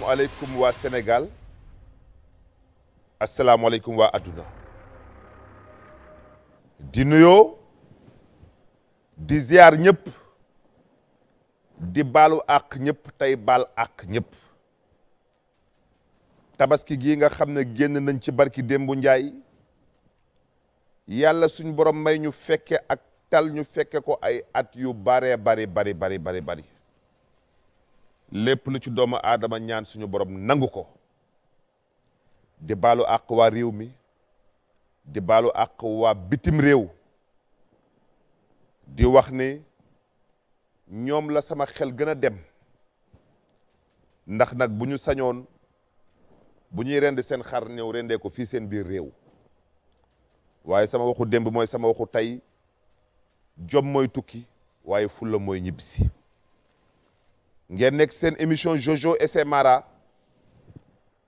asalaamualeykum waa Sénégal asalaamualeykum waa adduna di nuyoo di ziar ñëpp di baalu àq ñëpp tey baal àq ñëpp tabaski gii nga xam ne génn nañ ci barki démbu njaay yàlla suñ borom may ñu fekke ak tal ñu fekke ko ay at yu bare bari lépp lu ci doomu aadama ñaan suñu borom nangu ko di baalu àq waa réew mi di baalu àq waa bitim réew di wax ne ñoom la sama xel gën a dem ndax nag bu ñu sañoon bu ñuy rendi seen xar ñëw rendee ko fii seen biir réew waaye sama waxu démb mooy sama waxu tey jom mooy tukki waaye fulla mooy ñibbisi ngeen nekk seen émission Jojo et ses Mara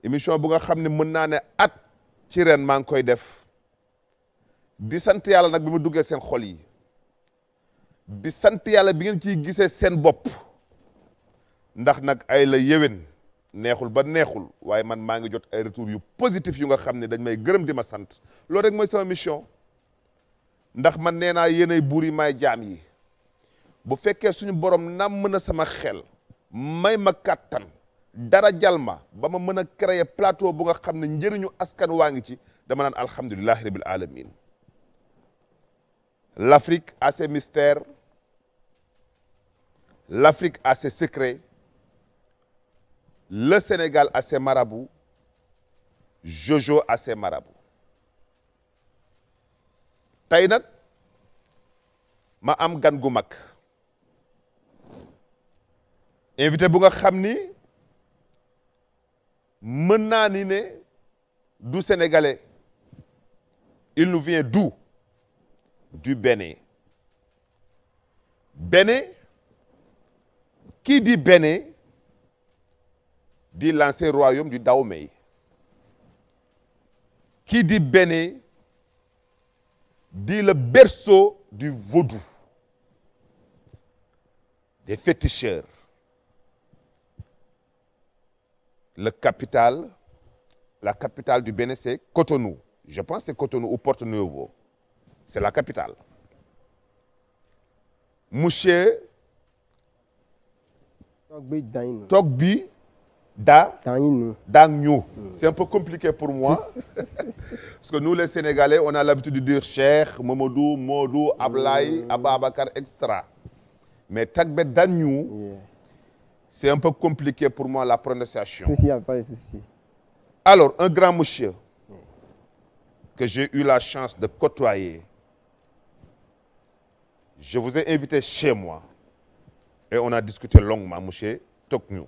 émission bu nga xam ne mën naa ne at ci ren maa ngi koy def di sant yàlla nag bi mu duggee seen xol yi di sant yàlla bi ngeen ciy gisee seen bopp ndax nag ay la yéwén neexul ba neexul waaye man maa ngi jot ay retour yu positif yu nga xam ne dañ may gërëm di ma sant loolu rek mooy sama mission ndax man nee naa yéenay buur yi may jaam yi bu fekkee suñu borom nam mën a sama xel may ma kàttan dara jal ma ba ma mën a créer plateau bu nga xam ne njëriñu askan waa ngi ci dama naan alhamdulillahi rabbil alamin l'Afrique a ses mystères l'Afrique a ses secrets le Sénégal a ses marabouts Jojo a ses marabouts tey nag ma am gan gu mag invité bu nga xam ni mën naa ni ne du sénégalais il nous vient d'où du Bénin Bénin qui dit Bénin dit l'ancien royaume du Dahomey qui dit Bénin dit le berceau du vaudou des féticheurs la capitale du Bénin c'est Cotonou je pense c'est Cotonou ou Porto Novo c'est la capitale monsieur Togbi Dagnou. C'est un peu compliqué pour moi parce que nous les Sénégalais on a l'habitude de dire Cheikh Mamadou Modou Ablaye Ababakar extra mais Tagbe Dagnou c'est un peu compliqué pour moi la prononciation. Si, il n'y a pas de souci. Alors un grand monsieur que j'ai eu la chance de côtoyer je vous ai invité chez moi et on a discuté longuement monsieur Tognou.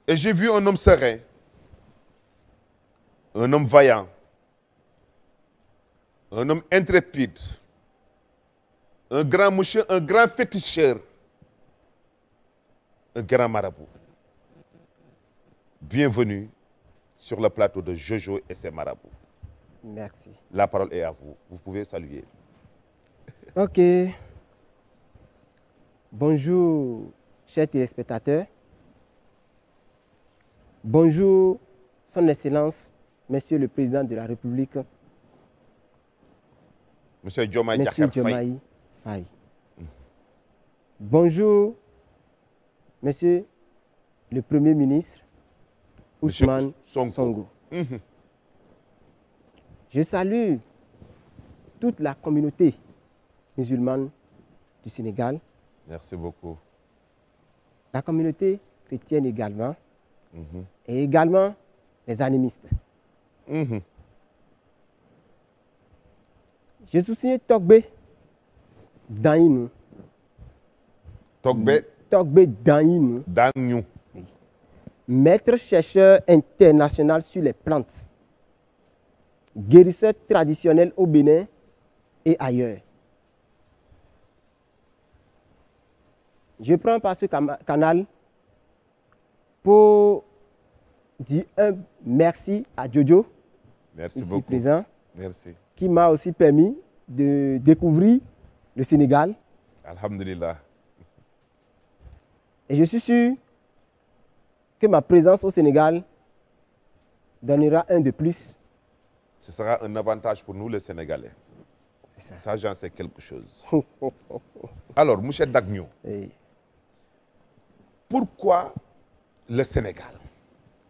Et j'ai vu un homme serein, un homme vaillant, un homme intrépide, un grand monsieur, un grand féticheur, un grand marabout. Bienvenue sur le plateau de Jojo et ses marabouts. Merci. La parole est à vous. Vous pouvez saluer. Ok. Bonjour, chers téléspectateurs. Bonjour, Son Excellence, Monsieur le Président de la République. Monsieur Diomaye Faye. Bonjour, Monsieur le Premier ministre, Ousmane Sonko. Je salue toute la communauté musulmane du Sénégal. Merci beaucoup. La communauté chrétienne également. Et également les animistes. Je suis Togbe Dagnou. Togbe Dagnou. Oui. Maître chercheur international sur les plantes. Guérisseur traditionnel au Bénin et ailleurs. Je prends par ce canal pour dire un merci à Jojo, ici beaucoup. Présent, merci. Qui m'a aussi permis de découvrir le Sénégal. Alhamdulillah. Et je suis sûr que ma présence au Sénégal donnera un de plus. Ce sera un avantage pour nous, les Sénégalais. C'est ça. Ça, j'en sais quelque chose. Alors, M. Dagneau, Et pourquoi le Sénégal?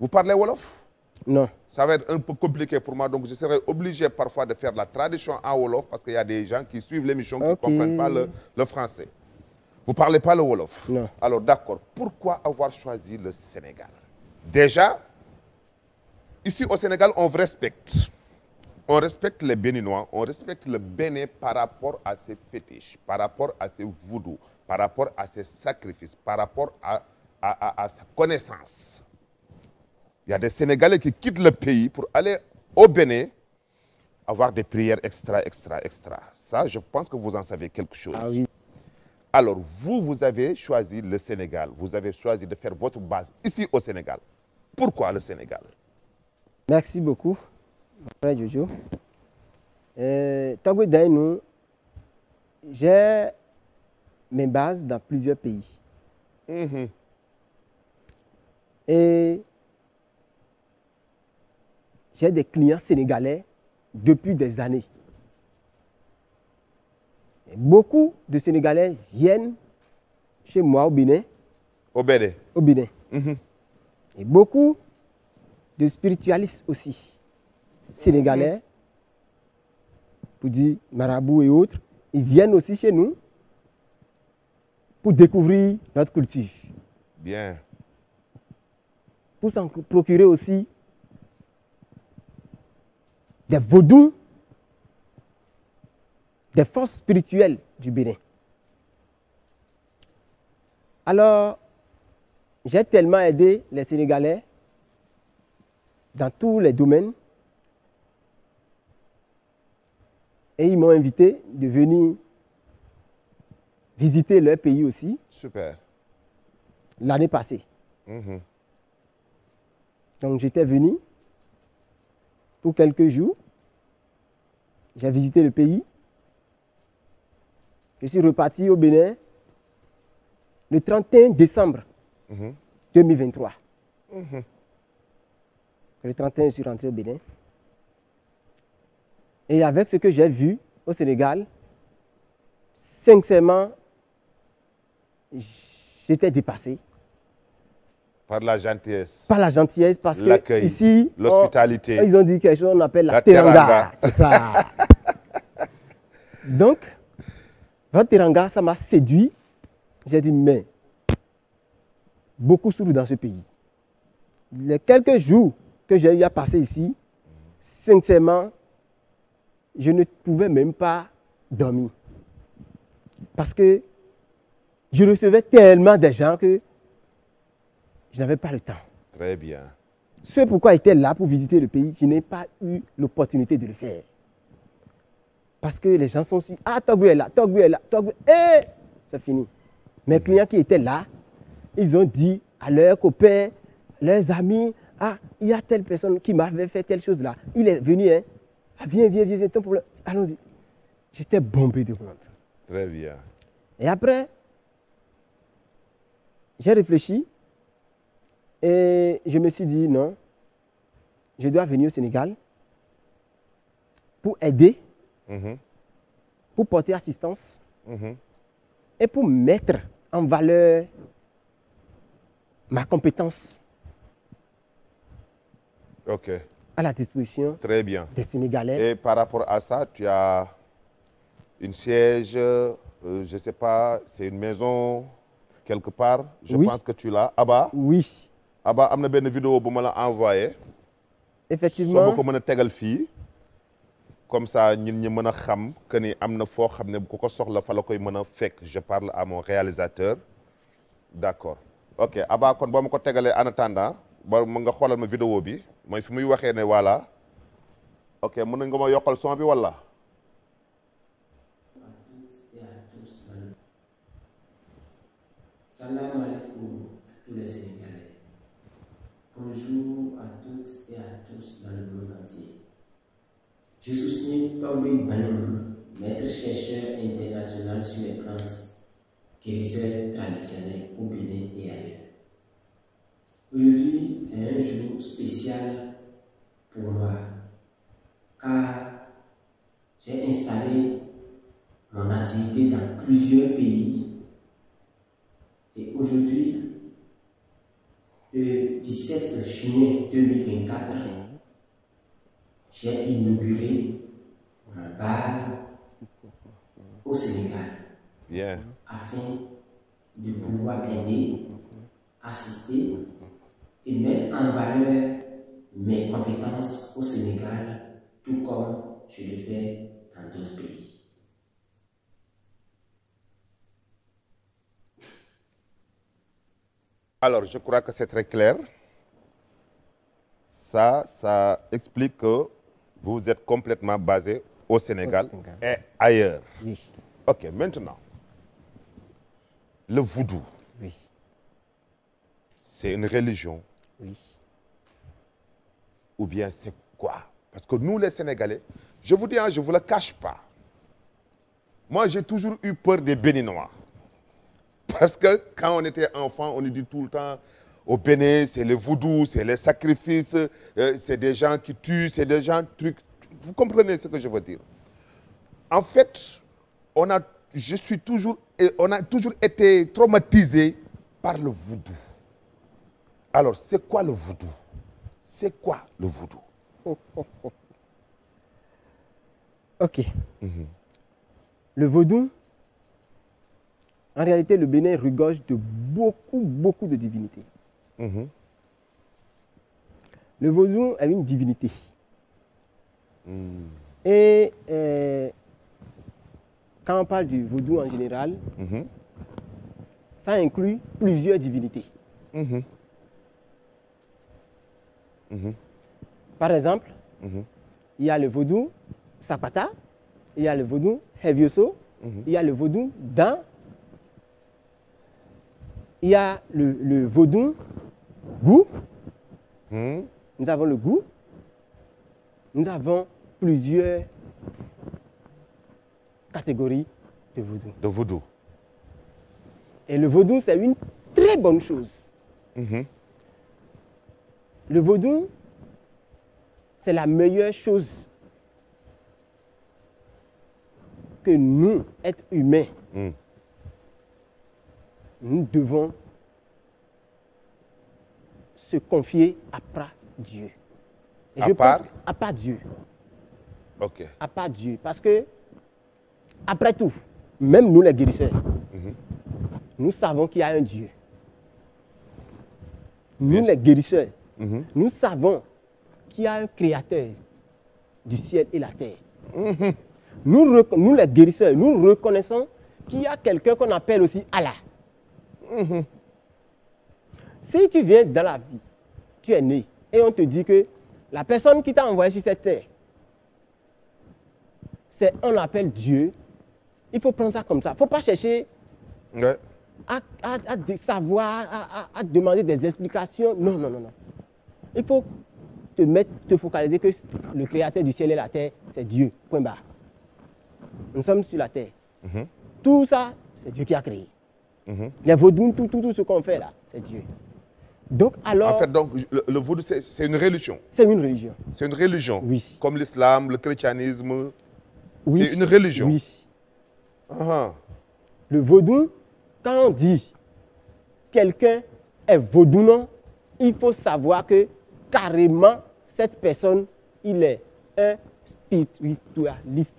Vous parlez Wolof? non, Ça va être un peu compliqué pour moi, donc je serai obligé parfois de faire la traduction en Wolof parce qu'il y a des gens qui suivent l'émission qui ne Ok. comprennent pas le français. Vous ne parlez pas le Wolof? Non. Alors, d'accord. Pourquoi avoir choisi le Sénégal? Déjà, ici au Sénégal, on vous respecte. On respecte les Béninois, on respecte le Bénin par rapport à ses fétiches, par rapport à ses voodoo, par rapport à ses sacrifices, par rapport à sa connaissance. Il y a des Sénégalais qui quittent le pays pour aller au Bénin avoir des prières extra. Ça, je pense que vous en savez quelque chose. ah oui. Alors, vous avez choisi le Sénégal. Vous avez choisi de faire votre base ici au Sénégal. Pourquoi le Sénégal? Merci beaucoup, mon frère Jojo. Togo Dainou, j'ai mes bases dans plusieurs pays. Et j'ai des clients sénégalais depuis des années. Et beaucoup de Sénégalais viennent chez moi au Bénin. Au Bénin. Au Bénin. Et beaucoup de spiritualistes aussi, sénégalais, pour dire marabout et autres, ils viennent aussi chez nous pour découvrir notre culture. Bien. Pour s'en procurer aussi des vaudous, des forces spirituelles du Bénin. Alors, j'ai tellement aidé les Sénégalais dans tous les domaines et ils m'ont invité de venir visiter leur pays aussi Super. l'année passée. Donc j'étais venu pour quelques jours. J'ai visité le pays. Je suis reparti au Bénin le 31 décembre 2023. Le 31, je suis rentré au Bénin. Et avec ce que j'ai vu au Sénégal, sincèrement, j'étais dépassé. Par la gentillesse. Par la gentillesse, parce que L'accueil, ici, l'hospitalité. ils ont dit quelque chose qu'on appelle la La teranga. teranga. C'est ça. Donc, votre teranga, ça m'a séduit. J'ai dit, mais beaucoup souffrent dans ce pays. Les quelques jours que j'ai eu à passer ici, sincèrement, je ne pouvais même pas dormir. Parce que je recevais tellement de gens que je n'avais pas le temps. Très bien. C'est pourquoi j'étais là pour visiter le pays. Je n'ai pas eu l'opportunité de le faire. Parce que les gens sont sûrs, ah, Togo est là, Togo est là, Togo. Et c'est fini. Mes clients qui étaient là, ils ont dit à leurs copains, leurs amis, ah, il y a telle personne qui m'avait fait telle chose là. Il est venu, hein. Ah, viens, ton problème. Allons-y. J'étais bombé de honte. Très bien. Et après, j'ai réfléchi et je me suis dit non, je dois venir au Sénégal pour aider, pour porter assistance et pour mettre en valeur ma compétence à la disposition Très bien. des Sénégalais. Et par rapport à ça, tu as une siège, je ne sais pas, c'est une maison quelque part. Je Oui. pense que tu l'as. Abba, Oui, Abba, am na benn vidéo bu ma la envoyé. effectivement. Soo ma ko mën a tegal fii. Comme ça, ñun ñi mën a xam que ni am na foo xam ne bu ko soxla fa la koy mën a fekk. Je parle à mon réalisateur. D'accord. Ok, Abba, kon boo ma ko tegalee en attendant ba nga xoolal ma vidéo bi mooy fi muy waxee ne voilà. Ok, mën nañ nga ma yokkal son bi wala. Salam alaikum à tous les Sénégalais. Bonjour à toutes et à tous dans le monde entier. Je suis Togoy Banoum, maître chercheur international sur les plantes, guérisseur traditionnel au Bénin et ailleurs. Aujourd'hui est un jour spécial pour moi, car j'ai installé mon activité dans plusieurs pays. Et aujourd'hui, le 17 juin 2024, j'ai inauguré ma base au Sénégal Bien. afin de pouvoir aider, assister et mettre en valeur mes compétences au Sénégal, tout comme je le fais dans d'autres pays. Alors, je crois que c'est très clair. Ça explique que vous êtes complètement basé au Sénégal, Sénégal. et ailleurs. Oui, Ok, maintenant, le vaudou, oui, c'est une religion oui. ou bien c'est quoi? Parce que nous, les Sénégalais, je vous dis, hein, je ne vous le cache pas. Moi, j'ai toujours eu peur des Béninois. Parce que quand on était enfant, on nous dit tout le temps, au Bénin, c'est le vaudou, c'est les sacrifices, c'est des gens qui tuent, c'est des gens trucs. Vous comprenez ce que je veux dire? En fait, on a toujours été traumatisé par le vaudou. Alors, c'est quoi le vaudou? C'est quoi le vaudou? Ok. Le vaudou, en réalité, le Bénin regorge de beaucoup de divinités. Le vaudou est une divinité. Et quand on parle du vaudou en général, ça inclut plusieurs divinités. Par exemple, il y a le vaudou Sapata, il y a le vaudou Hevioso, il y a le vaudou Dan, il y a le vaudou Gou. Nous avons le Gou. Nous avons plusieurs catégories de vaudou. De vaudou. Et le vaudou, c'est une très bonne chose. Le vaudou, c'est la meilleure chose que nous, êtres humains, nous devons se confier à part Dieu. Et je pense à part Dieu. Ok. À part Dieu. Parce que, après tout, même nous les guérisseurs, nous savons qu'il y a un Dieu. Nous les guérisseurs, nous savons qu'il y a un créateur du ciel et la terre. Nous les guérisseurs, nous reconnaissons qu'il y a quelqu'un qu'on appelle aussi Allah. Si tu viens dans la vie, tu es né, et on te dit que la personne qui t'a envoyé sur cette terre, c'est on l'appelle Dieu, il faut prendre ça comme ça. Il ne faut pas chercher à savoir, à demander des explications. Non. Il faut te focaliser que le créateur du ciel et la terre, c'est Dieu. Point barre. Nous sommes sur la terre. Tout ça, c'est Dieu qui a créé. Les vaudous, tout ce qu'on fait là, c'est Dieu. Donc, alors, en fait, donc, le vaudou, c'est une religion. C'est une religion. C'est une religion. Oui. Comme l'islam, le christianisme. Oui. C'est une religion. Oui. Le vaudou, quand on dit quelqu'un est vaudou, non, il faut savoir que carrément, cette personne, il est un spiritualiste.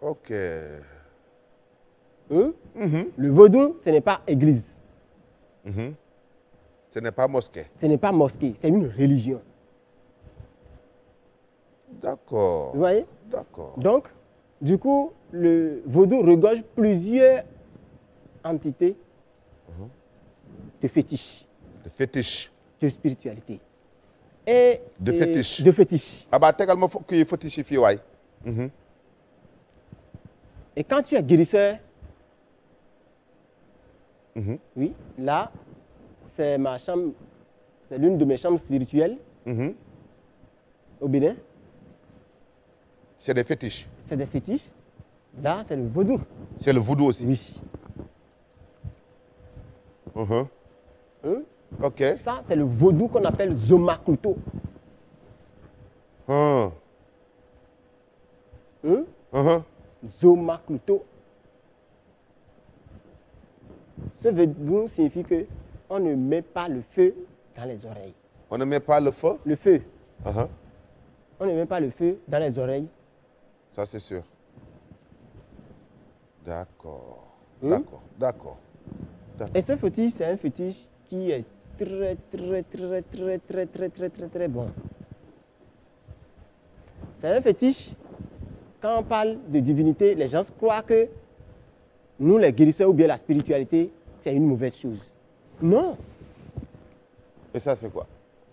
Ok. Le vaudou, ce n'est pas église. Ce n'est pas mosquée. Ce n'est pas mosquée, c'est une religion. D'accord. Vous voyez? D'accord. Donc, du coup, le vaudou regorge plusieurs entités de fétiches. De fétiche. De spiritualité. Et de fétiche. De fétiche. Ah bah, tegal ma fokk yi fétiche fii waay. Et quand tu es guérisseur, oui, là, c'est ma chambre, c'est l'une de mes chambres spirituelles au Bénin. C'est des fétiches. C'est des fétiches. Là, c'est le vaudou. C'est le vaudou aussi. Oui. Ok. Ça, c'est le vaudou qu'on appelle Zomakluto. Hum. Hein? Mhm. Zomakluto. Ce vaudou signifie qu'on ne met pas le feu dans les oreilles. On ne met pas le feu? Le feu. Mhm. On ne met pas le feu dans les oreilles. Ça, c'est sûr. D'accord. Hum? D'accord. D'accord. Et ce fétiche, c'est un fétiche qui est très bon. C'est un fétiche, quand on parle de divinité, les gens croient que nous, les guérisseurs ou bien la spiritualité, c'est une mauvaise chose. Non, Et ça, c'est quoi?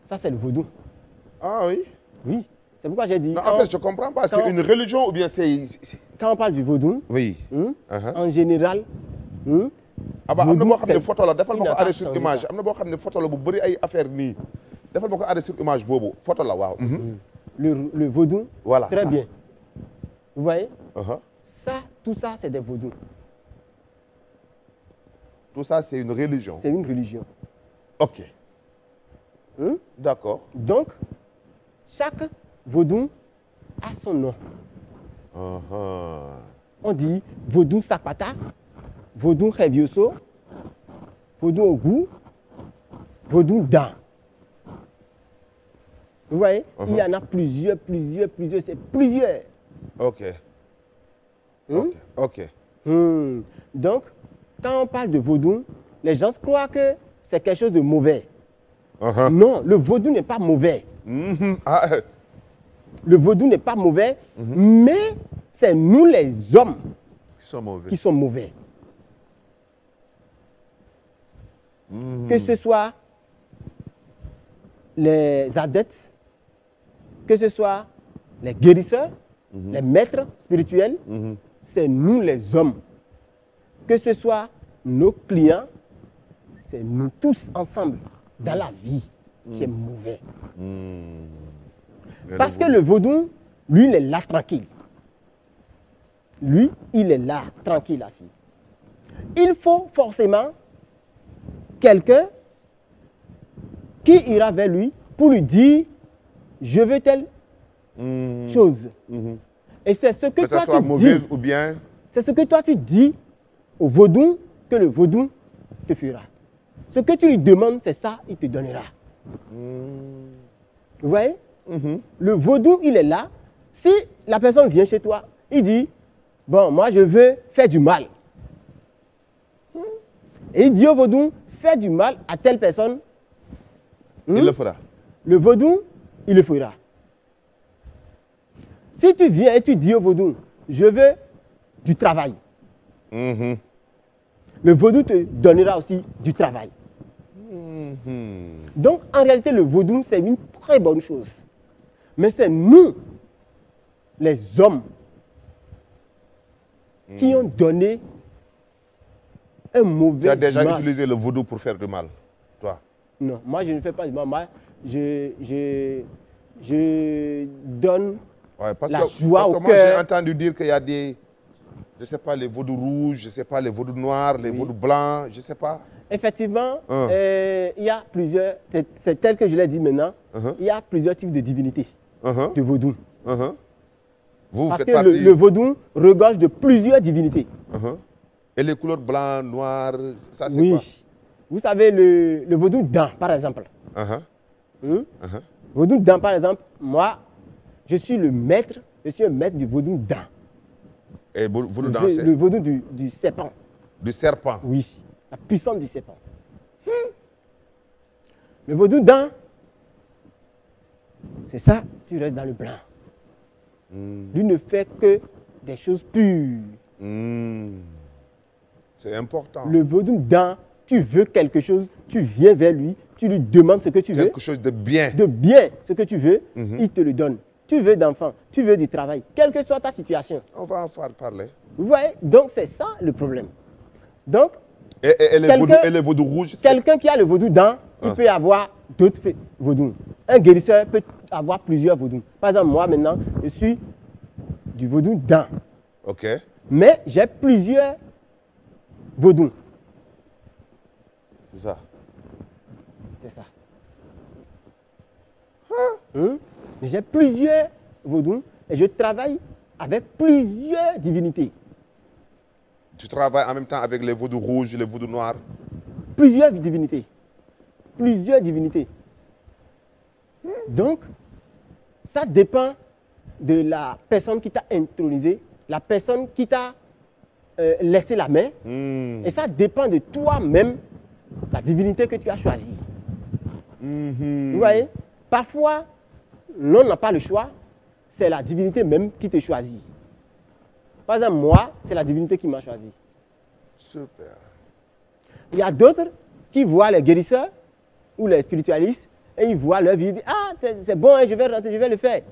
ça c'est le vaudou. Ah oui? Oui, c'est pourquoi j'ai dit, Non, en fait, je ne comprends pas. C'est une religion ou bien c'est... quand on parle du vaudou, Oui. en général, ah bah am na boo xam ne c'est photo la defal ma ko une arrêt sur attraction image am na boo xam ne photo la bu bëri ay affaire nii defal ma ko arrêt sur image boobu photo la waaw. le vaudou, Voilà, très ça. bien. Vous voyez, Mhm. ça, tout ça, c'est des vaudous. Tout ça, c'est une religion. C'est une religion. Ok. Hein? D'accord. Donc, chaque vaudou a son nom. Mhm. On dit vaudou Sakpata, vaudou Revioso, vaudou Ogou, vaudou Dan. Vous voyez, il y en a plusieurs, c'est plusieurs. Ok. Hein? Ok. Donc, quand on parle de vaudou, les gens croient que c'est quelque chose de mauvais. Mhm. Non, le vaudou n'est pas mauvais. Mhm. Ah, Le vaudou n'est pas mauvais, mais c'est nous les hommes ils sont mauvais. qui sont mauvais. Que ce soit les adeptes, que ce soit les guérisseurs, les maîtres spirituels, c'est nous les hommes. Que ce soit nos clients, c'est nous tous ensemble dans la vie qui est mauvais. Parce que le vaudou, lui, il est là tranquille. Lui, il est là tranquille assis. Il faut forcément quelqu'un qui ira vers lui pour lui dire je veux telle chose. Et c'est ce que, Que ça toi soit tu mauvaise dis. ou bien... C'est ce que toi tu dis au vaudou que le vaudou te fera. Ce que tu lui demandes, c'est ça, il te donnera. Vous voyez? Le vaudou, il est là. Si la personne vient chez toi, il dit bon, moi je veux faire du mal. Et il dit au vaudou, fais du mal à telle personne. Il le fera. Le vaudou, il le fera. Si tu viens et tu dis au vaudou, je veux du travail. Mhm. Le vaudou te donnera aussi du travail. Donc, en réalité, le vaudou, c'est une très bonne chose. Mais c'est nous, les hommes, qui ont donné un mauvais Tu as déjà image. utilisé le vaudou pour faire du mal, toi? Non, moi, je ne fais pas du mal. Moi, je donne Ouais, parce la que, joie parce que au moi, j'ai cœur. entendu dire qu'il y a des... Je ne sais pas, les vaudous rouges, je ne sais pas, les vaudous noirs, les vaudous blancs, je ne sais pas. Effectivement, il y a plusieurs, c'est tel que je l'ai dit maintenant, il y a plusieurs types de divinités de vaudou. Vous Parce faites que partie... le vaudou regorge de plusieurs divinités. Et les couleurs blanc, noir, ça c'est Oui. quoi? Vous savez, le vaudou Dan, par exemple. Vaudou Dan, par exemple, moi, je suis un maître du vaudou Dan. Et vaudou dans c'est Le vaudou du serpent. du serpent. Oui, la puissance du serpent. Le vaudou Dan, c'est ça, tu restes dans le blanc. Lui ne fait que des choses pures. C'est important. Le vaudou Dan, tu veux quelque chose, tu viens vers lui, tu lui demandes ce que tu veux. Quelque chose de bien. De bien, ce que tu veux, il te le donne. Tu veux d'enfants, tu veux du travail, quelle que soit ta situation. On va en faire parler. Vous voyez, donc c'est ça le problème. Donc, Et les vaudous rouges, c'est... quelqu'un qui a le vaudou Dan, il peut avoir d'autres vaudous. Un guérisseur peut avoir plusieurs vaudous. Par exemple, moi maintenant, je suis du vaudou Dan. Ok. Mais j'ai plusieurs vaudous. C'est ça. C'est ça. J'ai plusieurs vaudous et je travaille avec plusieurs divinités. Tu travailles en même temps avec les vaudous rouges, les vaudous noirs. Plusieurs divinités. Plusieurs divinités. Donc, ça dépend de la personne qui t'a intronisé, la personne qui t'a laissé la main. Et ça dépend de toi-même, la divinité que tu as choisie. Vous voyez? Parfois, l'on n'a pas le choix, c'est la divinité même qui te choisit. Par exemple, moi, c'est la divinité qui m'a choisi. Super. Il y a d'autres qui voient les guérisseurs ou les spiritualistes et ils voient leur vie, ils disent, ah, c'est bon, je vais rentrer, je vais le faire.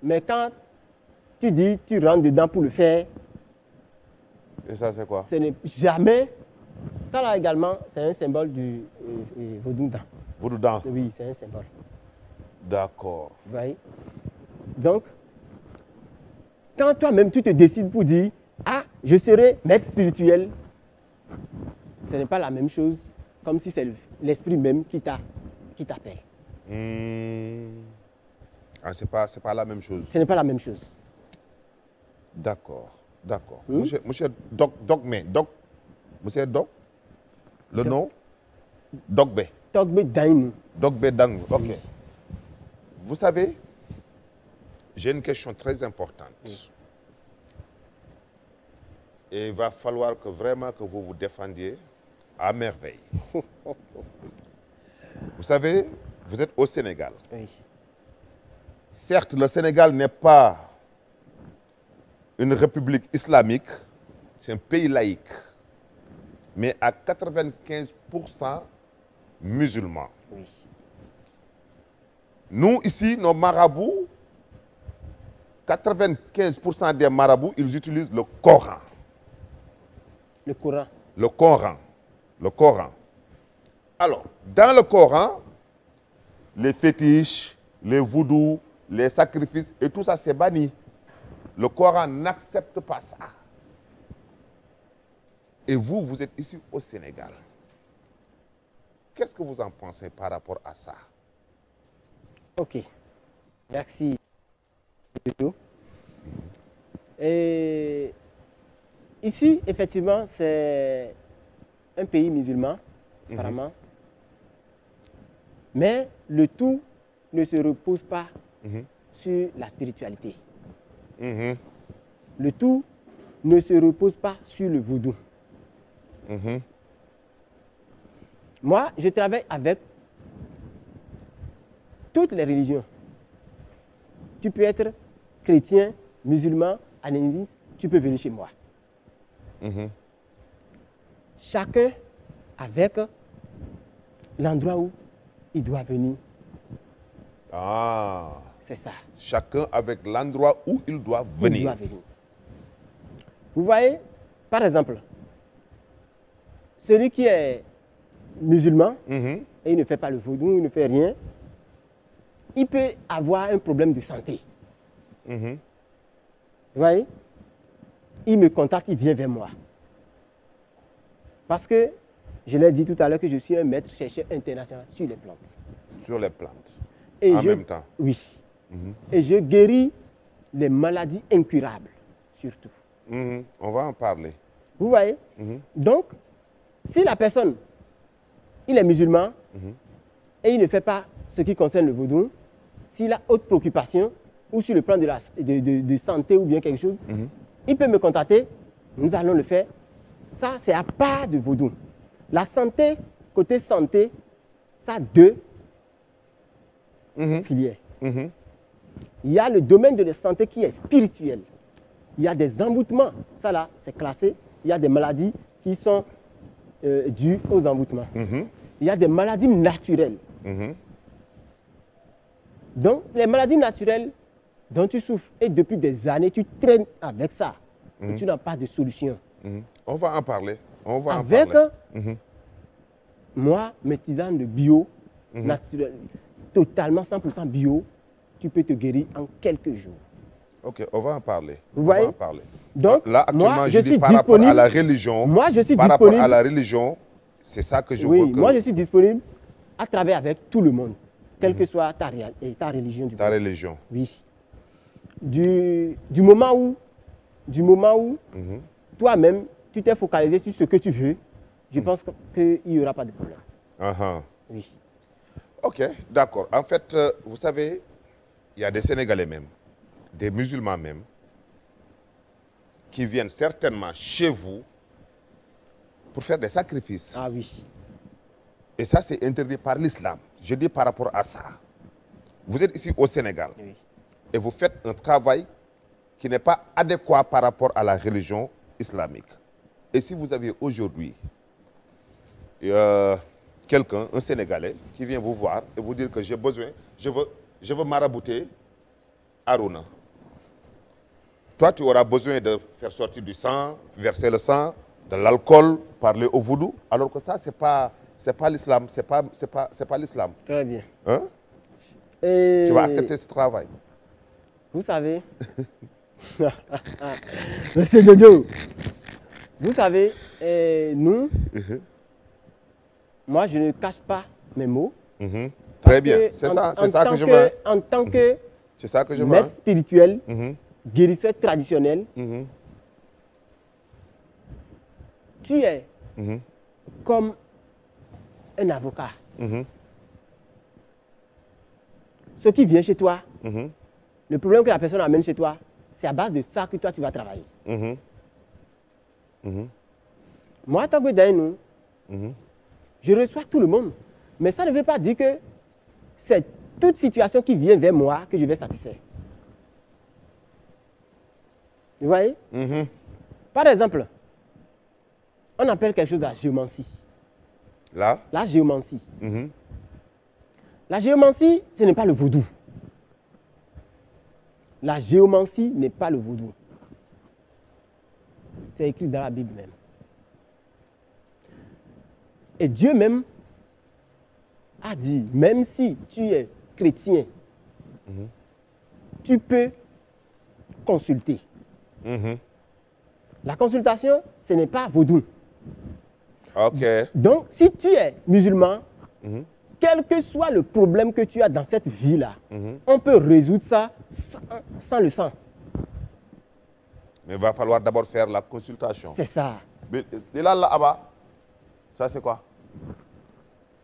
Mais quand tu dis, tu rentres dedans pour le faire, Et ça, c'est quoi? ce n'est jamais. Ça là également, c'est un symbole du vaudou dent. Vaudou dent. Oui, c'est un symbole. D'accord. Vous voyez? Donc, quand toi-même tu te décides pour dire, ah, je serai maître spirituel, ce n'est pas la même chose, comme si c'est l'esprit même qui t'appelle. Ah, c'est pas la même chose. Ce n'est pas la même chose. D'accord, d'accord. Monsieur Dogme, monsieur Dog, le nom? Dogbe. Togbe Dainu. Dogbe Dang, ok. Oui. Vous savez, j'ai une question très importante. Et il va falloir que vraiment que vous vous défendiez à merveille. Vous savez, vous êtes au Sénégal. Oui. Certes, le Sénégal n'est pas une république islamique, c'est un pays laïque, mais à 95% musulmans. Oui. Nous, ici, nos marabouts, 95% des marabouts, ils utilisent le Coran. Le Coran. Le Coran. Le Coran. Alors, dans le Coran, les fétiches, les voodoo, les sacrifices et tout ça, c'est banni. Le Coran n'accepte pas ça. Et vous, vous êtes ici au Sénégal. Qu'est-ce que vous en pensez par rapport à ça? Ok. Merci. Et ici, effectivement, c'est un pays musulman, apparemment. Mais le tout ne se repose pas sur la spiritualité. Le tout ne se repose pas sur le vaudou. Moi, je travaille avec toutes les religions. Tu peux être chrétien, musulman, animiste, tu peux venir chez moi. Chacun avec l'endroit où il doit venir. Ah. C'est ça. Chacun avec l'endroit où il doit venir. Il doit venir. Vous voyez, par exemple, celui qui est musulman et il ne fait pas le vaudou, il ne fait rien, il peut avoir un problème de santé. Vous voyez? Il me contacte, il vient vers moi. Parce que, je l'ai dit tout à l'heure que je suis un maître chercheur international sur les plantes. Sur les plantes. Et en même temps. Oui. Et je guéris les maladies incurables, surtout. On va en parler. Vous voyez? Donc, si la personne, il est musulman et il ne fait pas ce qui concerne le vaudou, s'il a autre préoccupation ou sur le plan de santé ou bien quelque chose, il peut me contacter, nous allons le faire. Ça, c'est à part de vaudou. La santé, côté santé, ça a deux filières. Il y a le domaine de la santé qui est spirituel. Il y a des envoûtements, ça là, c'est classé. Il y a des maladies qui sont dues aux envoûtements. Il y a des maladies naturelles. Donc, les maladies naturelles dont tu souffres et depuis des années, tu traînes avec ça et tu n'as pas de solution. On va en parler. On va Avec en parler. moi, mes tisanes de bio, naturel, totalement 100% bio, tu peux te guérir en quelques jours. Ok, on va en parler. Vous On voyez? va en parler. Donc, là, actuellement, moi, je je dis suis par rapport à disponible. la religion. Moi, je suis par disponible. rapport à la religion, c'est ça que je Oui, veux que... moi, je suis disponible à travailler avec tout le monde, quelle que soit ta religion. Ta religion. Oui. Du moment où toi-même, tu t'es focalisé sur ce que tu veux, je pense qu'il n'y aura pas de problème. Oui. Ok, d'accord. En fait, vous savez, il y a des Sénégalais même, des musulmans même, qui viennent certainement chez vous pour faire des sacrifices. Ah oui. Et ça, c'est interdit par l'islam. Je dis par rapport à ça. Vous êtes ici au Sénégal Oui. et vous faites un travail qui n'est pas adéquat par rapport à la religion islamique. Et si vous avez aujourd'hui quelqu'un, un Sénégalais, qui vient vous voir et vous dire que j'ai besoin, je veux marabouter Harouna. Toi, tu auras besoin de faire sortir du sang, verser le sang, de l'alcool, parler au vaudou, alors que ça, c'est pas l'islam, c'est pas l'islam. Très bien. Hein? Et Tu vas accepter ce travail. vous savez, Monsieur Jojo, vous savez, nous, moi, je ne cache pas mes mots. Très bien, c'est ça que je veux. En tant que C'est ça que je veux. maître spirituel, guérisseur traditionnel, tu es comme un avocat. Ce qui vient chez toi, le problème que la personne amène chez toi, c'est à base de ça que toi, tu vas travailler. Moi, tant que Daïnou, je reçois tout le monde. Mais ça ne veut pas dire que c'est toute situation qui vient vers moi que je vais satisfaire. Vous voyez? Par exemple, on appelle quelque chose la géomancie. Là? La géomancie. La géomancie, ce n'est pas le vaudou. La géomancie n'est pas le vaudou. C'est écrit dans la Bible même. Et Dieu même a dit, même si tu es chrétien, tu peux consulter. La consultation, ce n'est pas vaudou. Ok. Donc, si tu es musulman, quel que soit le problème que tu as dans cette vie-là, on peut résoudre ça sans le sang. Mais il va falloir d'abord faire la consultation. C'est ça. Et là, là-bas, ça c'est quoi?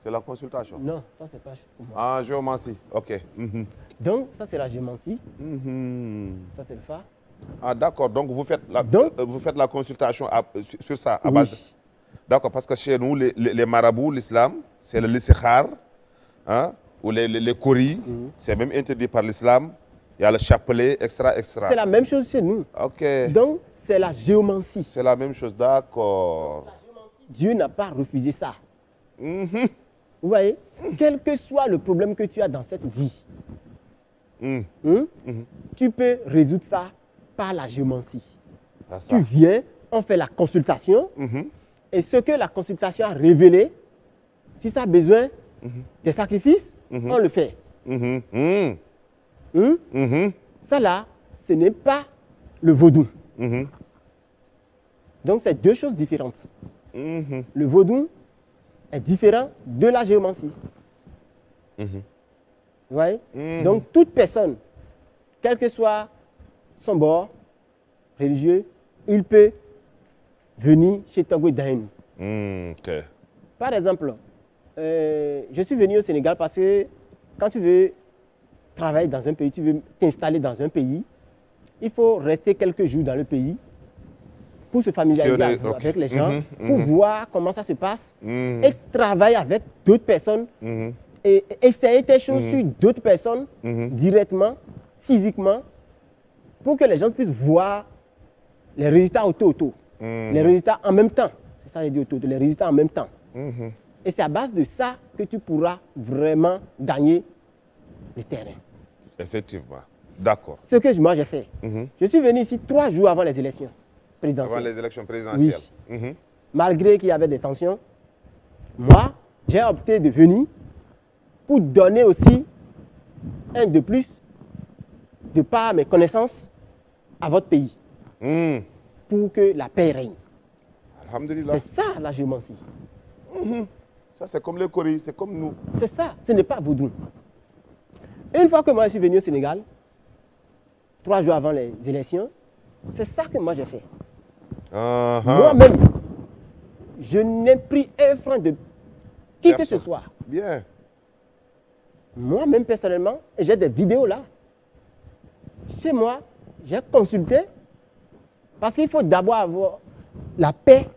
C'est la consultation. Non, ça c'est pas pour moi. Ah, géomancie. Ok. Donc, ça c'est la géomancie. Ça c'est le fa. Ah, d'accord. Donc, vous faites la consultation sur ça, à Oui. base de... D'accord, parce que chez nous, les marabouts, l'islam, c'est le lissikhar, hein, ou les koris, c'est même interdit par l'islam. Il y a le chapelet, extra. C'est la même chose chez nous. Ok. Donc, c'est la géomancie. C'est la même chose, d'accord. Dieu n'a pas refusé ça. Vous voyez, quel que soit le problème que tu as dans cette vie, tu peux résoudre ça par la géomancie. Tu viens, on fait la consultation, et ce que la consultation a révélé, si ça a besoin des sacrifices, on le fait. Ça là, ce n'est pas le vaudou. Donc, c'est deux choses différentes. Le vaudou est différent de la géomancie. Vous voyez? Donc, toute personne, quel que soit son bord religieux, il peut venir chez Togo Daïnou. Par exemple, je suis venu au Sénégal parce que quand tu veux travailler dans un pays, tu veux t'installer dans un pays, il faut rester quelques jours dans le pays pour se familiariser avec les gens, pour voir comment ça se passe et travailler avec d'autres personnes et essayer tes choses sur d'autres personnes directement, physiquement, pour que les gens puissent voir les résultats auto. Les résultats en même temps. C'est ça que je dis auto, les résultats en même temps. Et c'est à base de ça que tu pourras vraiment gagner le terrain. Effectivement. D'accord. Ce que moi j'ai fait. Je suis venu ici 3 jours avant les élections présidentielles. Avant les élections présidentielles. Oui. Malgré qu'il y avait des tensions, moi, j'ai opté de venir pour donner aussi un de plus de par mes connaissances à votre pays. Pour que la paix règne. Alhamdulillah. C'est ça la géomancie. Ça, c'est comme les Coris, c'est comme nous. C'est ça, ce n'est pas vaudou. Une fois que moi je suis venu au Sénégal, 3 jours avant les élections, c'est ça que moi j'ai fait. Moi-même, je n'ai pris un franc de qui que ce soit. Bien. Moi-même, personnellement, j'ai des vidéos là. Chez moi, j'ai consulté parce qu'il faut d'abord avoir la paix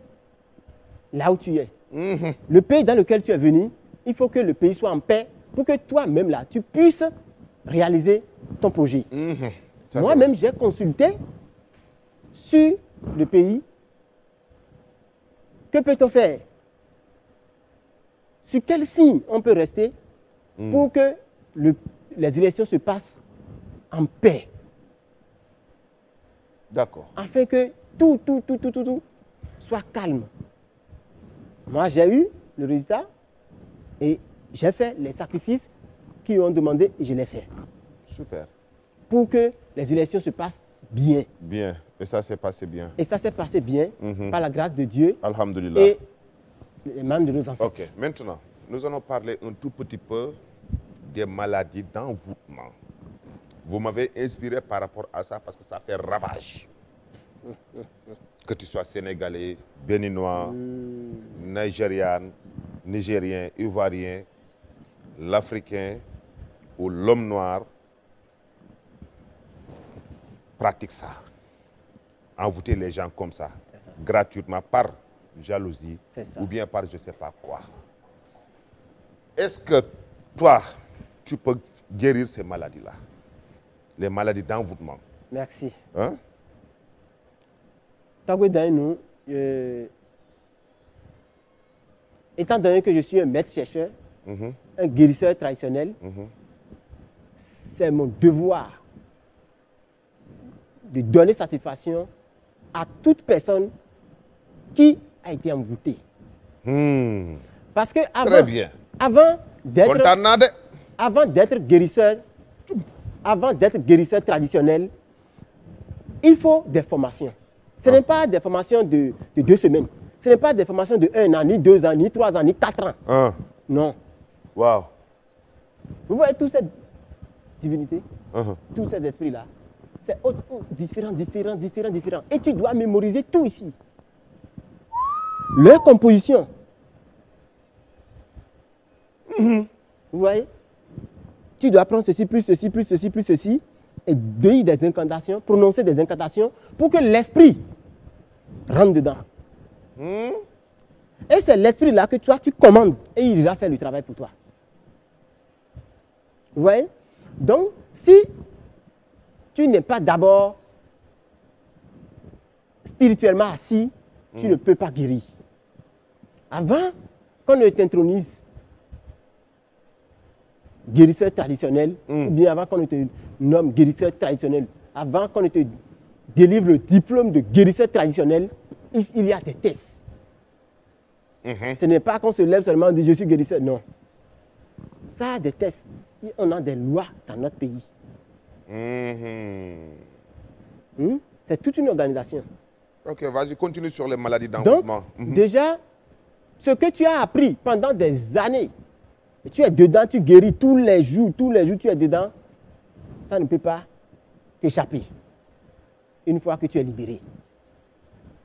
là où tu es. Le pays dans lequel tu es venu, il faut que le pays soit en paix pour que toi-même là, tu puisses réaliser ton projet. Moi-même, j'ai consulté sur le pays. Que peut-on faire? Sur quel signe on peut rester pour que les élections se passent en paix? D'accord. Afin que tout soit calme. Moi, j'ai eu le résultat et j'ai fait les sacrifices qu'ils ont demandé et je l'ai fait. Super. Pour que les élections se passent bien. Bien. Et ça s'est passé bien. Et ça s'est passé bien par la grâce de Dieu Alhamdulillah. et les membres de nos ancêtres. Ok, maintenant, nous allons parler un tout petit peu des maladies d'envoûtement. Vous m'avez inspiré par rapport à ça parce que ça fait ravage. Que tu sois sénégalais, béninois, nigérian, nigérien, ivoirien, l'Africain ou l'homme noir, pratique ça. Envoûter les gens comme ça, gratuitement, par jalousie ou bien par je ne sais pas quoi. Est-ce que toi, tu peux guérir ces maladies-là? Les maladies d'envoûtement. Merci. Hein? Étant donné que je suis un maître chercheur, un guérisseur traditionnel, c'est mon devoir de donner satisfaction à toute personne qui a été envoûtée. Parce que avant d'être guérisseur traditionnel, il faut des formations. Ce n'est pas des formations de 2 semaines. Ce n'est pas des formations de 1 an, ni 2 ans, ni 3 ans, ni 4 ans. Non. Wow. Vous voyez toute cette divinité, tous ces esprits-là, c'est différent. Et tu dois mémoriser tout ici. Leur composition. Vous voyez? Tu dois prendre ceci, plus ceci, plus ceci, plus ceci, et dire des incantations, prononcer des incantations pour que l'esprit rentre dedans. Et c'est l'esprit-là que toi, tu commandes et il va faire le travail pour toi. Vous voyez? Donc, si tu n'es pas d'abord spirituellement assis, tu ne peux pas guérir. Avant qu'on ne t'intronise guérisseur traditionnel, ou bien avant qu'on ne te nomme guérisseur traditionnel, avant qu'on ne te délivre le diplôme de guérisseur traditionnel, il y a des tests. Ce n'est pas qu'on se lève seulement et dit je suis guérisseur, non. Ça a des tests. On a des lois dans notre pays. C'est toute une organisation. Ok, vas-y, continue sur les maladies d'envoûtement. Donc, déjà, ce que tu as appris pendant des années, et tu es dedans, tu guéris tous les jours, tu es dedans, ça ne peut pas t'échapper une fois que tu es libéré.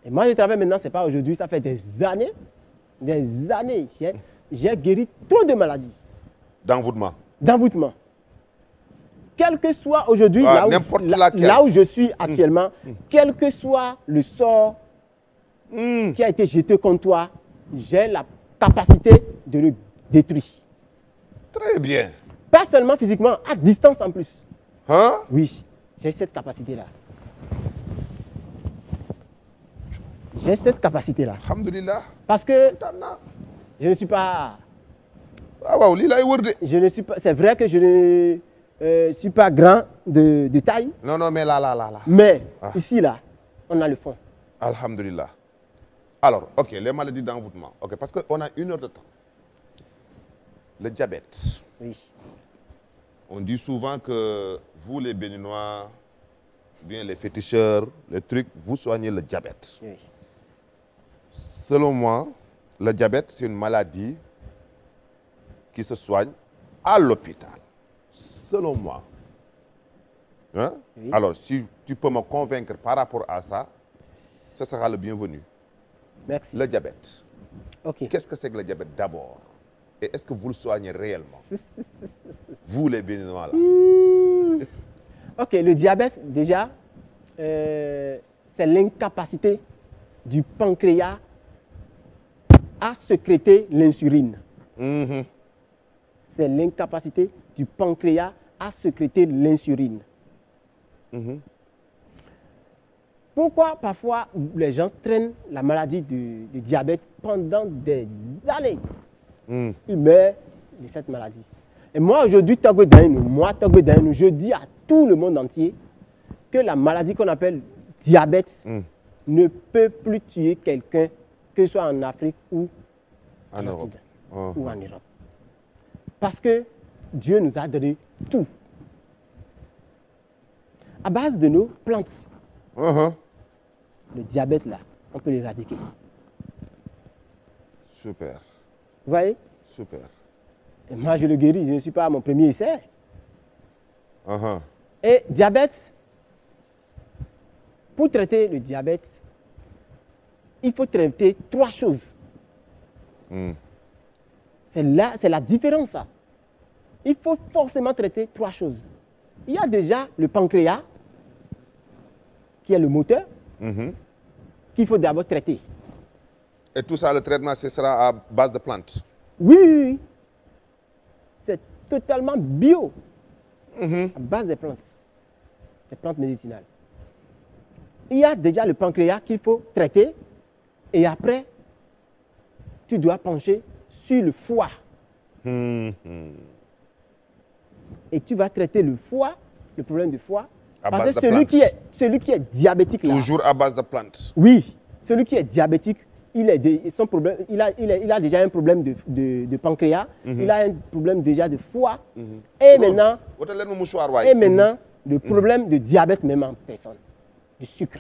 Et moi, je travaille maintenant, ce n'est pas aujourd'hui, ça fait des années. J'ai guéri trop de maladies. D'envoûtement. Quel que soit aujourd'hui, là où je suis actuellement, quel que soit le sort qui a été jeté contre toi, j'ai la capacité de le détruire. Très bien. Pas seulement physiquement, à distance en plus. Hein? Oui, j'ai cette capacité-là. J'ai cette capacité-là. Alhamdulillah. Parce que je ne suis pas... Je ne suis pas... C'est vrai que je ne suis pas grand de taille. Non, mais là. Mais ici, là, on a le fond. Alhamdulillah. Alors, ok, les maladies d'envoûtement. Ok, parce qu'on a 1 heure de temps. Le diabète. Oui. On dit souvent que vous, les Béninois, bien les féticheurs, les trucs, vous soignez le diabète. Oui. Selon moi, le diabète, c'est une maladie qui se soignent à l'hôpital, selon moi. Hein? Oui. Alors, si tu peux me convaincre par rapport à ça, ce sera le bienvenu. Merci. Le diabète. Ok. Qu'est-ce que c'est que le diabète d'abord? Et est-ce que vous le soignez réellement? Vous, les Béninois, là. Ok, le diabète, déjà, c'est l'incapacité du pancréas à sécréter l'insuline. Mhm. C'est l'incapacité du pancréas à sécréter l'insuline. Mhm. Pourquoi parfois les gens traînent la maladie du diabète pendant des années? Mm. Ils meurent de cette maladie. Et moi aujourd'hui, Togo Dainu, je dis à tout le monde entier que la maladie qu'on appelle diabète ne peut plus tuer quelqu'un, que ce soit en Afrique ou En Europe. Occident, ou en Europe. Parce que Dieu nous a donné tout. À base de nos plantes, Mhm. le diabète là, on peut l'éradiquer. Super, Vous voyez? super. Et moi, je le guéris, je ne suis pas à mon premier essai. Mhm. Et diabète, pour traiter le diabète, il faut traiter 3 choses. Mm. C'est la différence, ça. Il faut forcément traiter 3 choses. Il y a déjà le pancréas, qui est le moteur, Mhm. qu'il faut d'abord traiter. Et tout ça, le traitement, ce sera à base de plantes. Oui, oui, oui. C'est totalement bio, à base des plantes médicinales. Il y a déjà le pancréas qu'il faut traiter et après, tu dois pencher sur le foie. Mhm. Et tu vas traiter le foie, le problème du foie, À parce base que de celui qui est diabétique là, Toujours à base de plantes. oui, celui qui est diabétique, il a déjà un problème de pancréas, il a un problème déjà de foie, et maintenant, Woto leen ma mouchoir waay. et maintenant le problème de diabète même en personne, du sucre.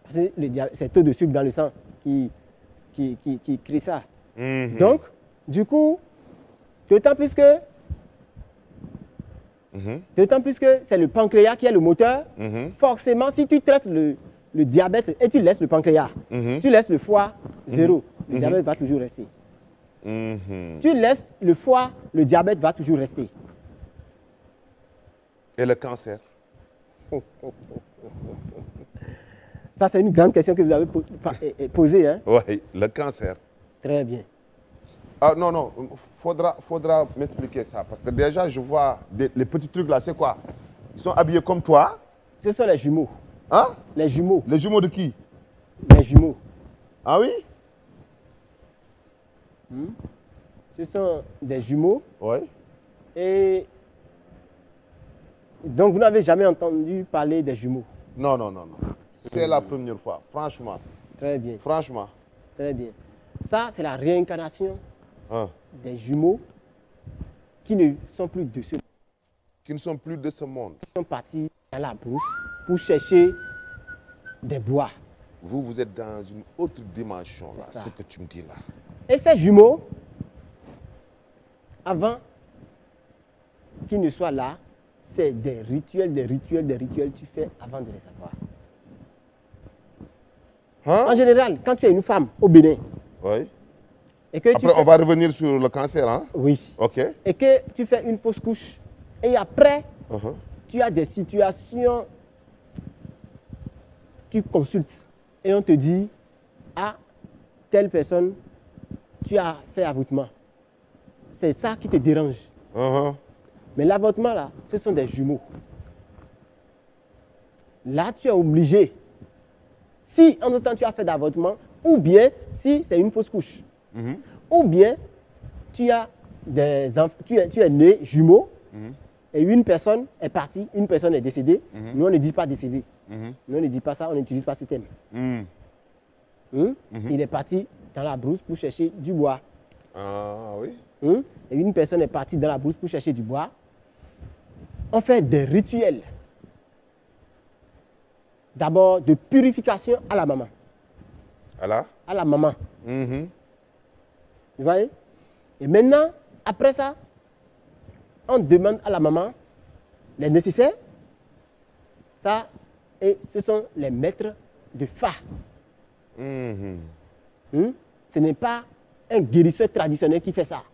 Parce que c'est le taux de sucre dans le sang qui crée ça. Mhm. Donc, du coup, d'autant plus que c'est le pancréas qui est le moteur, forcément, si tu traites le diabète et tu laisses le pancréas, tu laisses le foie zéro, le diabète va toujours rester. Mhm. Tu laisses le foie, le diabète va toujours rester. Et le cancer? Ça, c'est une grande question que vous avez posée. Hein? Oui, le cancer. Très bien. Ah non, non, faudra m'expliquer ça. Parce que déjà, je vois les petits trucs là, c'est quoi? Ils sont habillés comme toi. Ce sont les jumeaux. Hein? Les jumeaux. Les jumeaux de qui? Les jumeaux. Ah oui? Ce sont des jumeaux. Oui. Et donc, vous n'avez jamais entendu parler des jumeaux. Non, non, non, non. C'est la première fois, franchement. Très bien. Franchement. Très bien. Ça, c'est la réincarnation Hein. des jumeaux qui ne sont plus de ce monde. Qui ne sont plus de ce monde. Ils sont partis dans la brousse pour chercher des bois. Vous, vous êtes dans une autre dimension, là, C'est ça. ce que tu me dis là. Et ces jumeaux, avant qu'ils ne soient là, c'est des rituels, tu fais avant de les avoir. Hein? En général, quand tu es une femme au Bénin, Oui. et que tu Après, fais... on va revenir sur le cancer, hein? Oui. OK. Et que tu fais une fausse couche, et après, Uh-huh. tu as des situations, tu consultes, et on te dit, ah, telle personne, tu as fait avortement. C'est ça qui te dérange. Uh-huh. Mais l'avortement, là, ce sont des jumeaux. Là, tu es obligé, si en temps tu as fait d'avortement, ou bien si c'est une fausse couche, ou bien tu as tu es né jumeau, et une personne est partie, une personne est décédée. Nous, on ne dit pas décédé. Nous, on ne dit pas ça, on n'utilise pas ce thème. Il est parti dans la brousse pour chercher du bois. Ah oui. Et une personne est partie dans la brousse pour chercher du bois. On fait des rituels. D'abord, de purification à la maman. Alors? À la maman. Mhm. Vous voyez? Et maintenant, après ça, on demande à la maman les nécessaires. Ça, et ce sont les maîtres de Fa. Ce n'est pas un guérisseur traditionnel qui fait ça.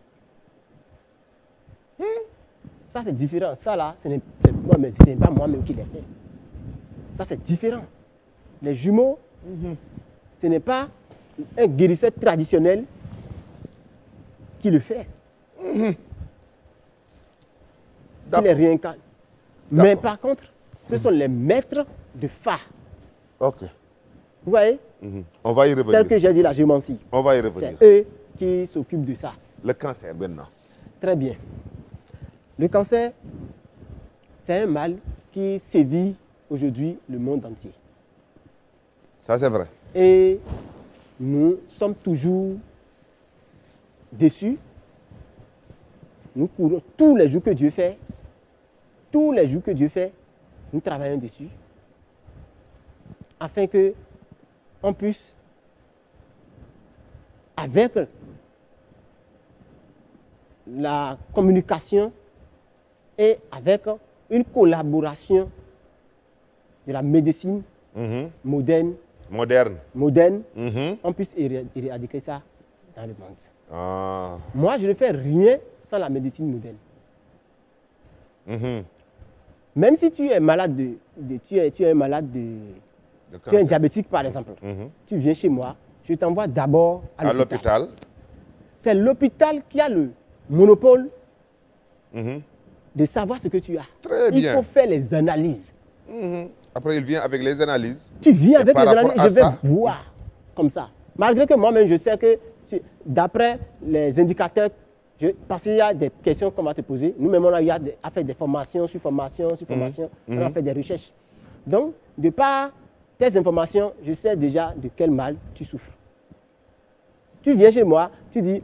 Ça, c'est différent. Ça, là, ce n'est pas moi-même qui l'ai fait. Ça, c'est différent. Les jumeaux, ce n'est pas un guérisseur traditionnel qui le fait. Qui les réincarne. Mais par contre, ce sont les maîtres de Fa. Ok. Vous voyez? On va y revenir. Tel que j'ai dit la géomancie. On va y revenir. C'est eux qui s'occupent de ça. Le cancer, maintenant. Très bien. Le cancer, c'est un mal qui sévit aujourd'hui le monde entier. Ça, c'est vrai. Et nous sommes toujours déçus. Nous courons tous les jours que Dieu fait. Tous les jours que Dieu fait, nous travaillons dessus. Afin que on puisse, avec la communication et avec une collaboration de la médecine moderne, on puisse éradiquer ça dans le monde. Moi, je ne fais rien sans la médecine moderne. Même si tu es malade tu es un diabétique par exemple, tu viens chez moi, je t'envoie d'abord à l'hôpital. C'est l'hôpital qui a le monopole de savoir ce que tu as. Très bien. Il faut faire les analyses. Après, il vient avec les analyses. Tu viens avec les analyses et je vais ça, voir comme ça. Malgré que moi-même, je sais que d'après les indicateurs, parce qu'il y a des questions qu'on va te poser. Nous-mêmes, on a eu à faire des formations sur formation, sur formation. On a fait des recherches. Donc, de par tes informations, je sais déjà de quel mal tu souffres. Tu viens chez moi, tu dis,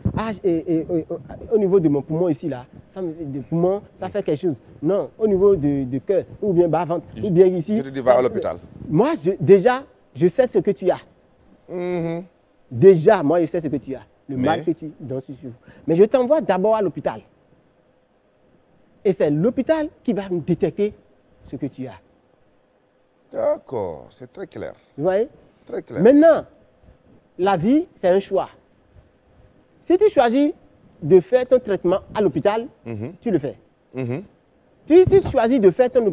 au niveau de mon poumon ici, là, ça fait quelque chose. Non, au niveau de cœur, ou bien bas-ventre, ou bien ici. Je te dis, va à l'hôpital. Moi, déjà, je sais ce que tu as. Déjà, moi, je sais ce que tu as. Le mal que tu souffres. Mais je t'envoie d'abord à l'hôpital. Et c'est l'hôpital qui va nous détecter ce que tu as. D'accord, c'est très clair. Vous voyez? Très clair. Maintenant, la vie, c'est un choix. Si tu choisis de faire ton traitement à l'hôpital, tu le fais. Si tu choisis de faire ton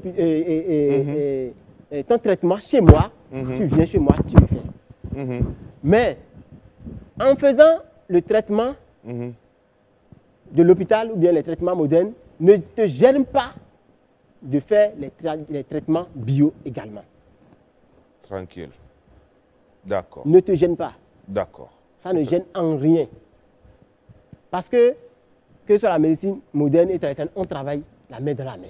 traitement chez moi, tu viens chez moi, tu le fais. Mais en faisant le traitement de l'hôpital ou bien les traitements modernes, ne te gêne pas de faire les traitements bio également. Tranquille. D'accord. Ne te gêne pas. D'accord. Ça ne gêne en rien. Parce que ce soit la médecine moderne et traditionnelle, on travaille la main dans la main.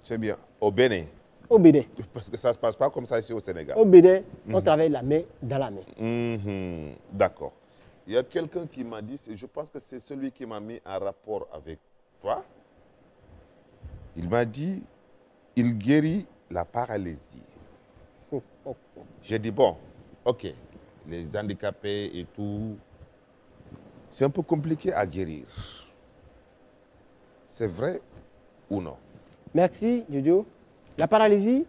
C'est bien. Au Bénin. Au Bénin. Parce que ça ne se passe pas comme ça ici au Sénégal. Au Bénin, on travaille la main dans la main. D'accord. Il y a quelqu'un qui m'a dit, je pense que c'est celui qui m'a mis en rapport avec toi. Il m'a dit, il guérit la paralysie. J'ai dit, bon, ok, les handicapés et tout, c'est un peu compliqué à guérir. C'est vrai ou non? Merci, Jojo. La paralysie,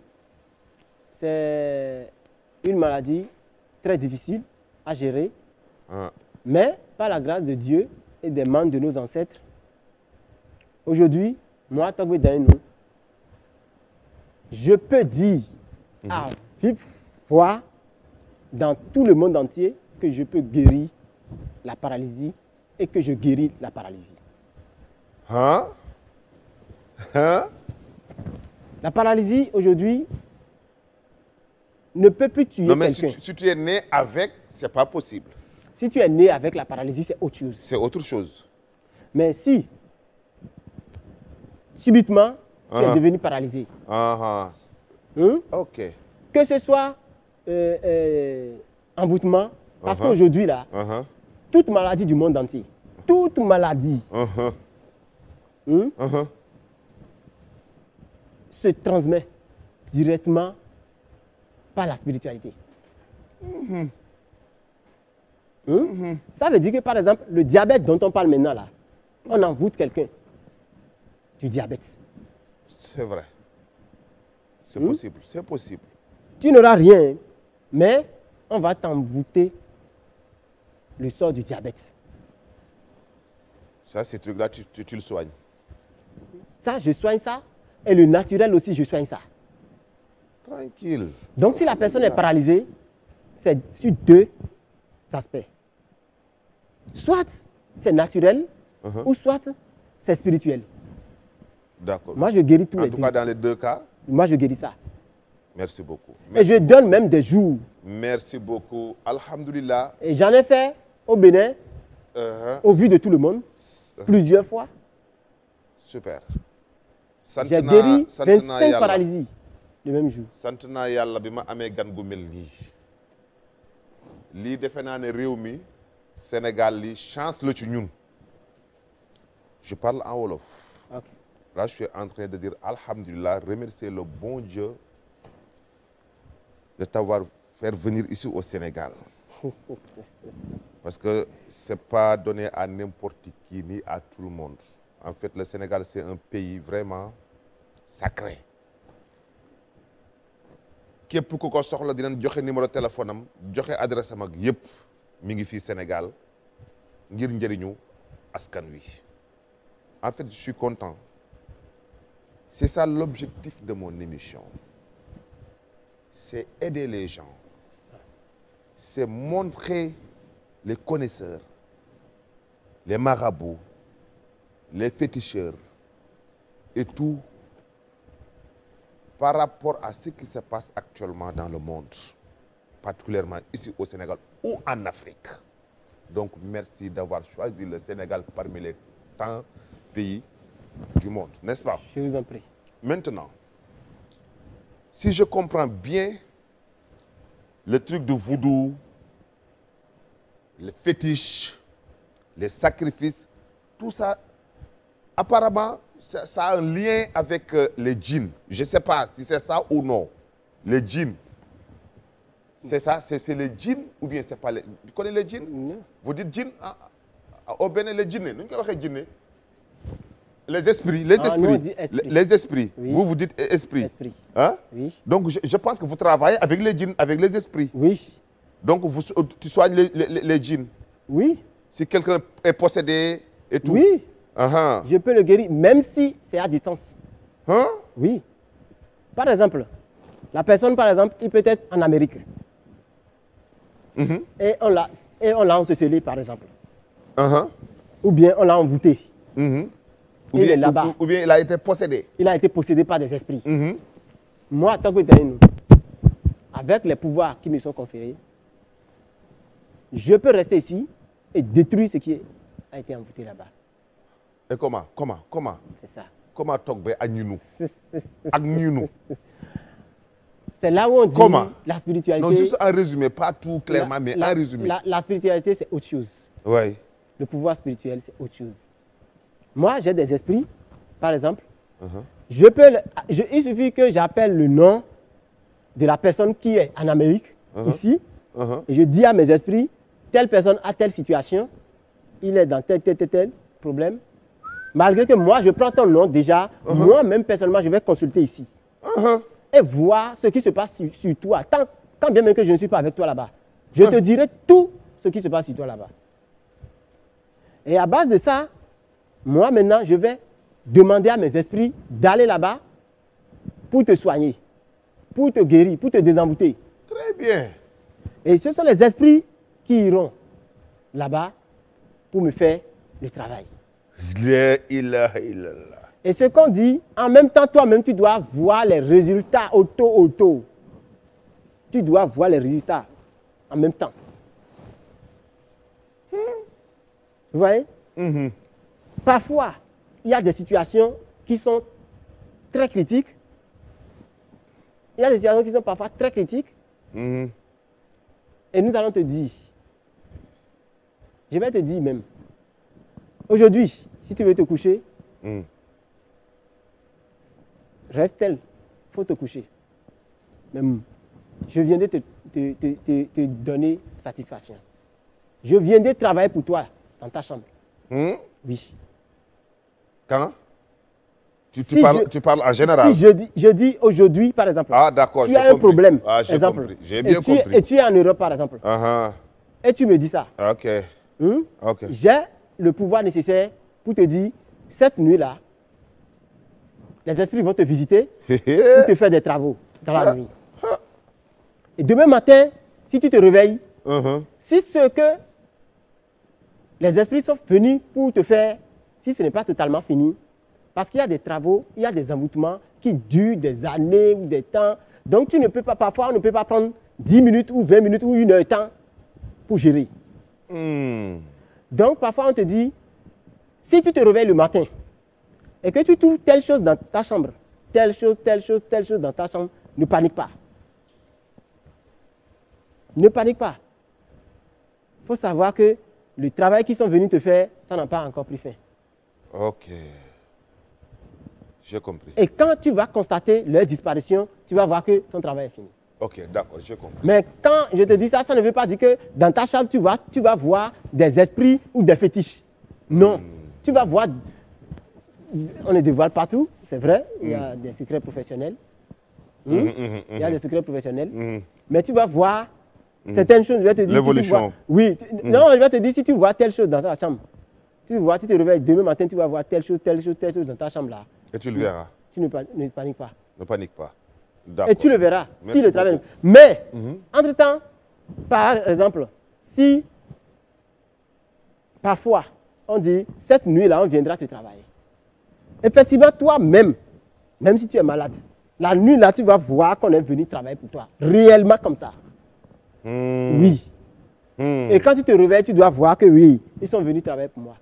c'est une maladie très difficile à gérer. Mais par la grâce de Dieu et des membres de nos ancêtres, aujourd'hui, moi, Togbe Daïnou, je peux dire à vive foi dans tout le monde entier que je peux guérir la paralysie et que je guéris la paralysie. La paralysie, aujourd'hui, ne peut plus tuer quelqu'un. Non, mais si tu es né avec, ce n'est pas possible. Si tu es né avec la paralysie, c'est autre chose. C'est autre chose. Mais si, subitement, tu es devenu paralysé. Ok. Que ce soit envoûtement, parce qu'aujourd'hui, là, toute maladie du monde entier, toute maladie se transmet directement par la spiritualité. Ça veut dire que, par exemple, le diabète dont on parle maintenant, là, On envoûte quelqu'un du diabète. C'est vrai. C'est possible, c'est possible. Tu n'auras rien, mais on va t'envoûter le sort du diabète. Ça, ces trucs-là, tu le soignes. Ça, je soigne ça. Et le naturel aussi, je soigne ça. Tranquille. Donc, si la personne est paralysée, c'est sur deux aspects. Soit c'est naturel, ou soit c'est spirituel. D'accord. Moi, je guéris tous les En tout deux. cas, dans les deux cas, Moi, je guéris ça. merci beaucoup. Et je donne même des jours. Merci beaucoup. Alhamdulillah. Et j'en ai fait au Bénin, au vu de tout le monde, plusieurs fois. Super. J'ai guéri 25 paralysies le même jour. sant naa yàlla bi ma amee gan gu mel nii lii defe naa ne réew mi Sénégal li chance la ci ñun. Je parle en wolof. Ok. Là, je suis en train de dire alhamdulillah, remercier le bon Dieu de t'avoir fait venir ici au Sénégal. Parce que c'est pas donné à n'importe qui ni à tout le monde. En fait, le Sénégal, c'est un pays vraiment sacré. képp ku ko soxla dinañ joxe numéro téléphone am joxe adresse am ak yëpp mi ngi fii Sénégal ngir njëriñu askan wi. En fait, je suis content. C'est ça l'objectif de mon émission. C'est aider les gens. C'est montrer les connaisseurs, les marabouts, les féticheurs et tout par rapport à ce qui se passe actuellement dans le monde, particulièrement ici au Sénégal ou en Afrique. Donc, merci d'avoir choisi le Sénégal parmi les tant pays du monde, n'est-ce pas? Je vous en prie. Maintenant, si je comprends bien le truc de voodoo, les fétiches, les sacrifices, tout ça, apparemment, ça a un lien avec les djinns. Je ne sais pas si c'est ça ou non. Les djinns. C'est ça? C'est les djinns ou bien c'est pas les... Tu connais les djinns? Non. Vous dites djinns au Bénin, les djinns. Nous disons djinns. Les esprits, les esprits. Nous, on dit esprit. Les esprits. Oui. Vous dites esprit. Esprit. Hein? Oui. Donc, je pense que vous travaillez avec les djinns, avec les esprits. Oui. Donc, tu soignes les djinns. Oui. Si quelqu'un est possédé et tout. Oui. Uh-huh. Je peux le guérir, même si c'est à distance. Hein? Oui. Par exemple, la personne, par exemple, il peut être en Amérique. Et on l'a ensorcelé, par exemple. Uh-huh. Ou bien on l'a envoûté. Ou Il bien, est là-bas. ou bien il a été possédé. Il a été possédé par des esprits. Moi, tant que avec les pouvoirs qui me sont conférés, je peux rester ici et détruire ce qui a été envoûté là-bas. Et comment? C'est ça. Comment Togbe Agninou? C'est Agninou. là où on dit Comment? la spiritualité. Non, juste en résumé, pas tout clairement, mais en résumé. La spiritualité, c'est autre chose. Oui. Le pouvoir spirituel, c'est autre chose. Moi, j'ai des esprits, par exemple. Il suffit que j'appelle le nom de la personne qui est en Amérique, ici, et je dis à mes esprits, telle personne a telle situation, il est dans tel problème. Malgré que moi, je prends ton nom déjà, moi-même, personnellement, je vais consulter ici. Et voir ce qui se passe sur toi. Quand bien même que je ne suis pas avec toi là-bas, je te dirai tout ce qui se passe sur toi là-bas. Et à base de ça, moi maintenant, je vais demander à mes esprits d'aller là-bas pour te soigner, pour te guérir, pour te désenvoûter. Très bien. Et ce sont les esprits qui iront là-bas pour me faire le travail. La ilaha illallah. Et ce qu'on dit, en même temps, toi-même, tu dois voir les résultats auto. Tu dois voir les résultats en même temps. Vous voyez? Parfois, il y a des situations qui sont très critiques. Il y a des situations qui sont parfois très critiques. Et nous allons te dire, je vais te dire même, aujourd'hui, si tu veux te coucher, reste tel, il faut te coucher. Même, je viens de te donner satisfaction. Je viens de travailler pour toi dans ta chambre. Oui. Quand Si tu parles en général. Si je dis aujourd'hui, par exemple, Ah, d'accord, tu j'ai as un compris. problème, Ah, j'ai exemple, compris. J'ai bien compris. et tu es en Europe, par exemple, Ah, et tu me dis ça, ah. Ok. Ok. j'ai le pouvoir nécessaire pour te dire, cette nuit-là, les esprits vont te visiter pour te faire des travaux dans la nuit. Et demain matin, si tu te réveilles, si ce que les esprits sont venus pour te faire, si ce n'est pas totalement fini, parce qu'il y a des travaux, il y a des envoûtements qui durent des années ou des temps. Donc tu ne peux pas, parfois on ne peut pas prendre 10 minutes ou 20 minutes ou 1 heure de temps pour gérer. Donc parfois on te dit, si tu te réveilles le matin et que tu trouves telle chose dans ta chambre, telle chose dans ta chambre, ne panique pas. Ne panique pas. Il faut savoir que le travail qu'ils sont venus te faire, ça n'a pas encore pris fin. Ok. J'ai compris. Et quand tu vas constater leur disparition, tu vas voir que ton travail est fini. Ok, d'accord, j'ai compris. Mais quand je te dis ça, ça ne veut pas dire que dans ta chambre, tu vas voir des esprits ou des fétiches. Non. Tu vas voir, on les dévoile partout, c'est vrai, il y a des secrets professionnels. Il y a des secrets professionnels. Mais tu vas voir certaines choses, je vais te dire. L'évolution. Oui, non, je vais te dire si tu vois telle chose dans ta chambre. Tu te réveilles demain matin, tu vas voir telle chose dans ta chambre là. Et tu le verras. Tu ne paniques pas. Ne panique pas. D'accord. Et tu le verras. Merci Si le travail. beaucoup. Mais, entre-temps, par exemple, si parfois on dit cette nuit-là, on viendra te travailler. Effectivement, toi-même, même si tu es malade, la nuit-là, tu vas voir qu'on est venu travailler pour toi. Réellement comme ça. Oui. Et quand tu te réveilles, tu dois voir que oui, ils sont venus travailler pour moi.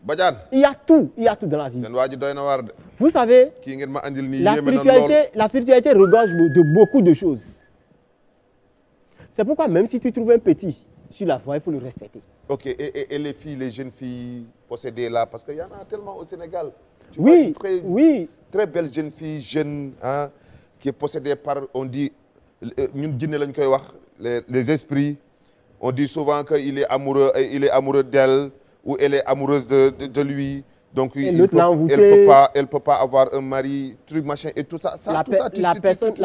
Badiane. Il y a tout dans la vie. Sen waa ji doy na waar de. Vous savez, Kii ngeen ma andil nii la yéeme na lool. spiritualité regorge de beaucoup de choses. C'est pourquoi même si tu trouves un petit sur la voie, il faut le respecter. Ok, et les filles, les jeunes filles possédées là, parce qu'il y en a tellement au Sénégal. Tu vois, Oui, une oui. très belle jeune fille, jeune, hein, qui est possédée par, on dit, ñun jinne lañ koy wax, les esprits. On dit souvent qu'il est amoureux d'elle ou elle est amoureuse de lui. Donc elle ne peut pas avoir un mari, truc, machin, et tout ça. La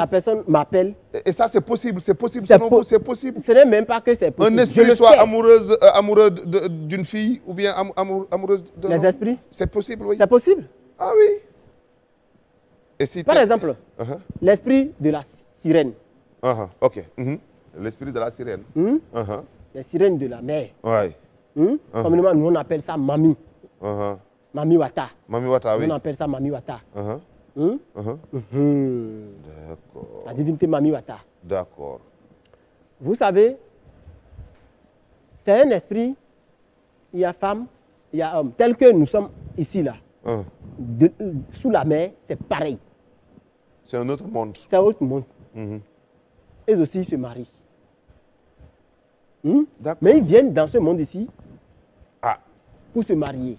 personne m'appelle. Et ça, c'est possible, selon vous, c'est possible. Ce n'est même pas que c'est possible. Un esprit soit amoureux d'une fille ou bien amoureuse d'un homme. Les esprits? C'est possible, oui. C'est possible. Ah oui. Et si par exemple, l'esprit de la sirène. Ok. L'esprit de la sirène. Les sirènes de la mer. Oui. Communément, nous on appelle ça Mami. Mami Wata. Mami Wata, oui. On appelle ça Mami Wata. D'accord. La divinité Mami Wata. D'accord. Vous savez, c'est un esprit, il y a femme, il y a homme. Tel que nous sommes ici, là, sous la mer, c'est pareil. C'est un autre monde. C'est un autre monde. Eux aussi se marient. Mais ils viennent dans ce monde ici pour se marier.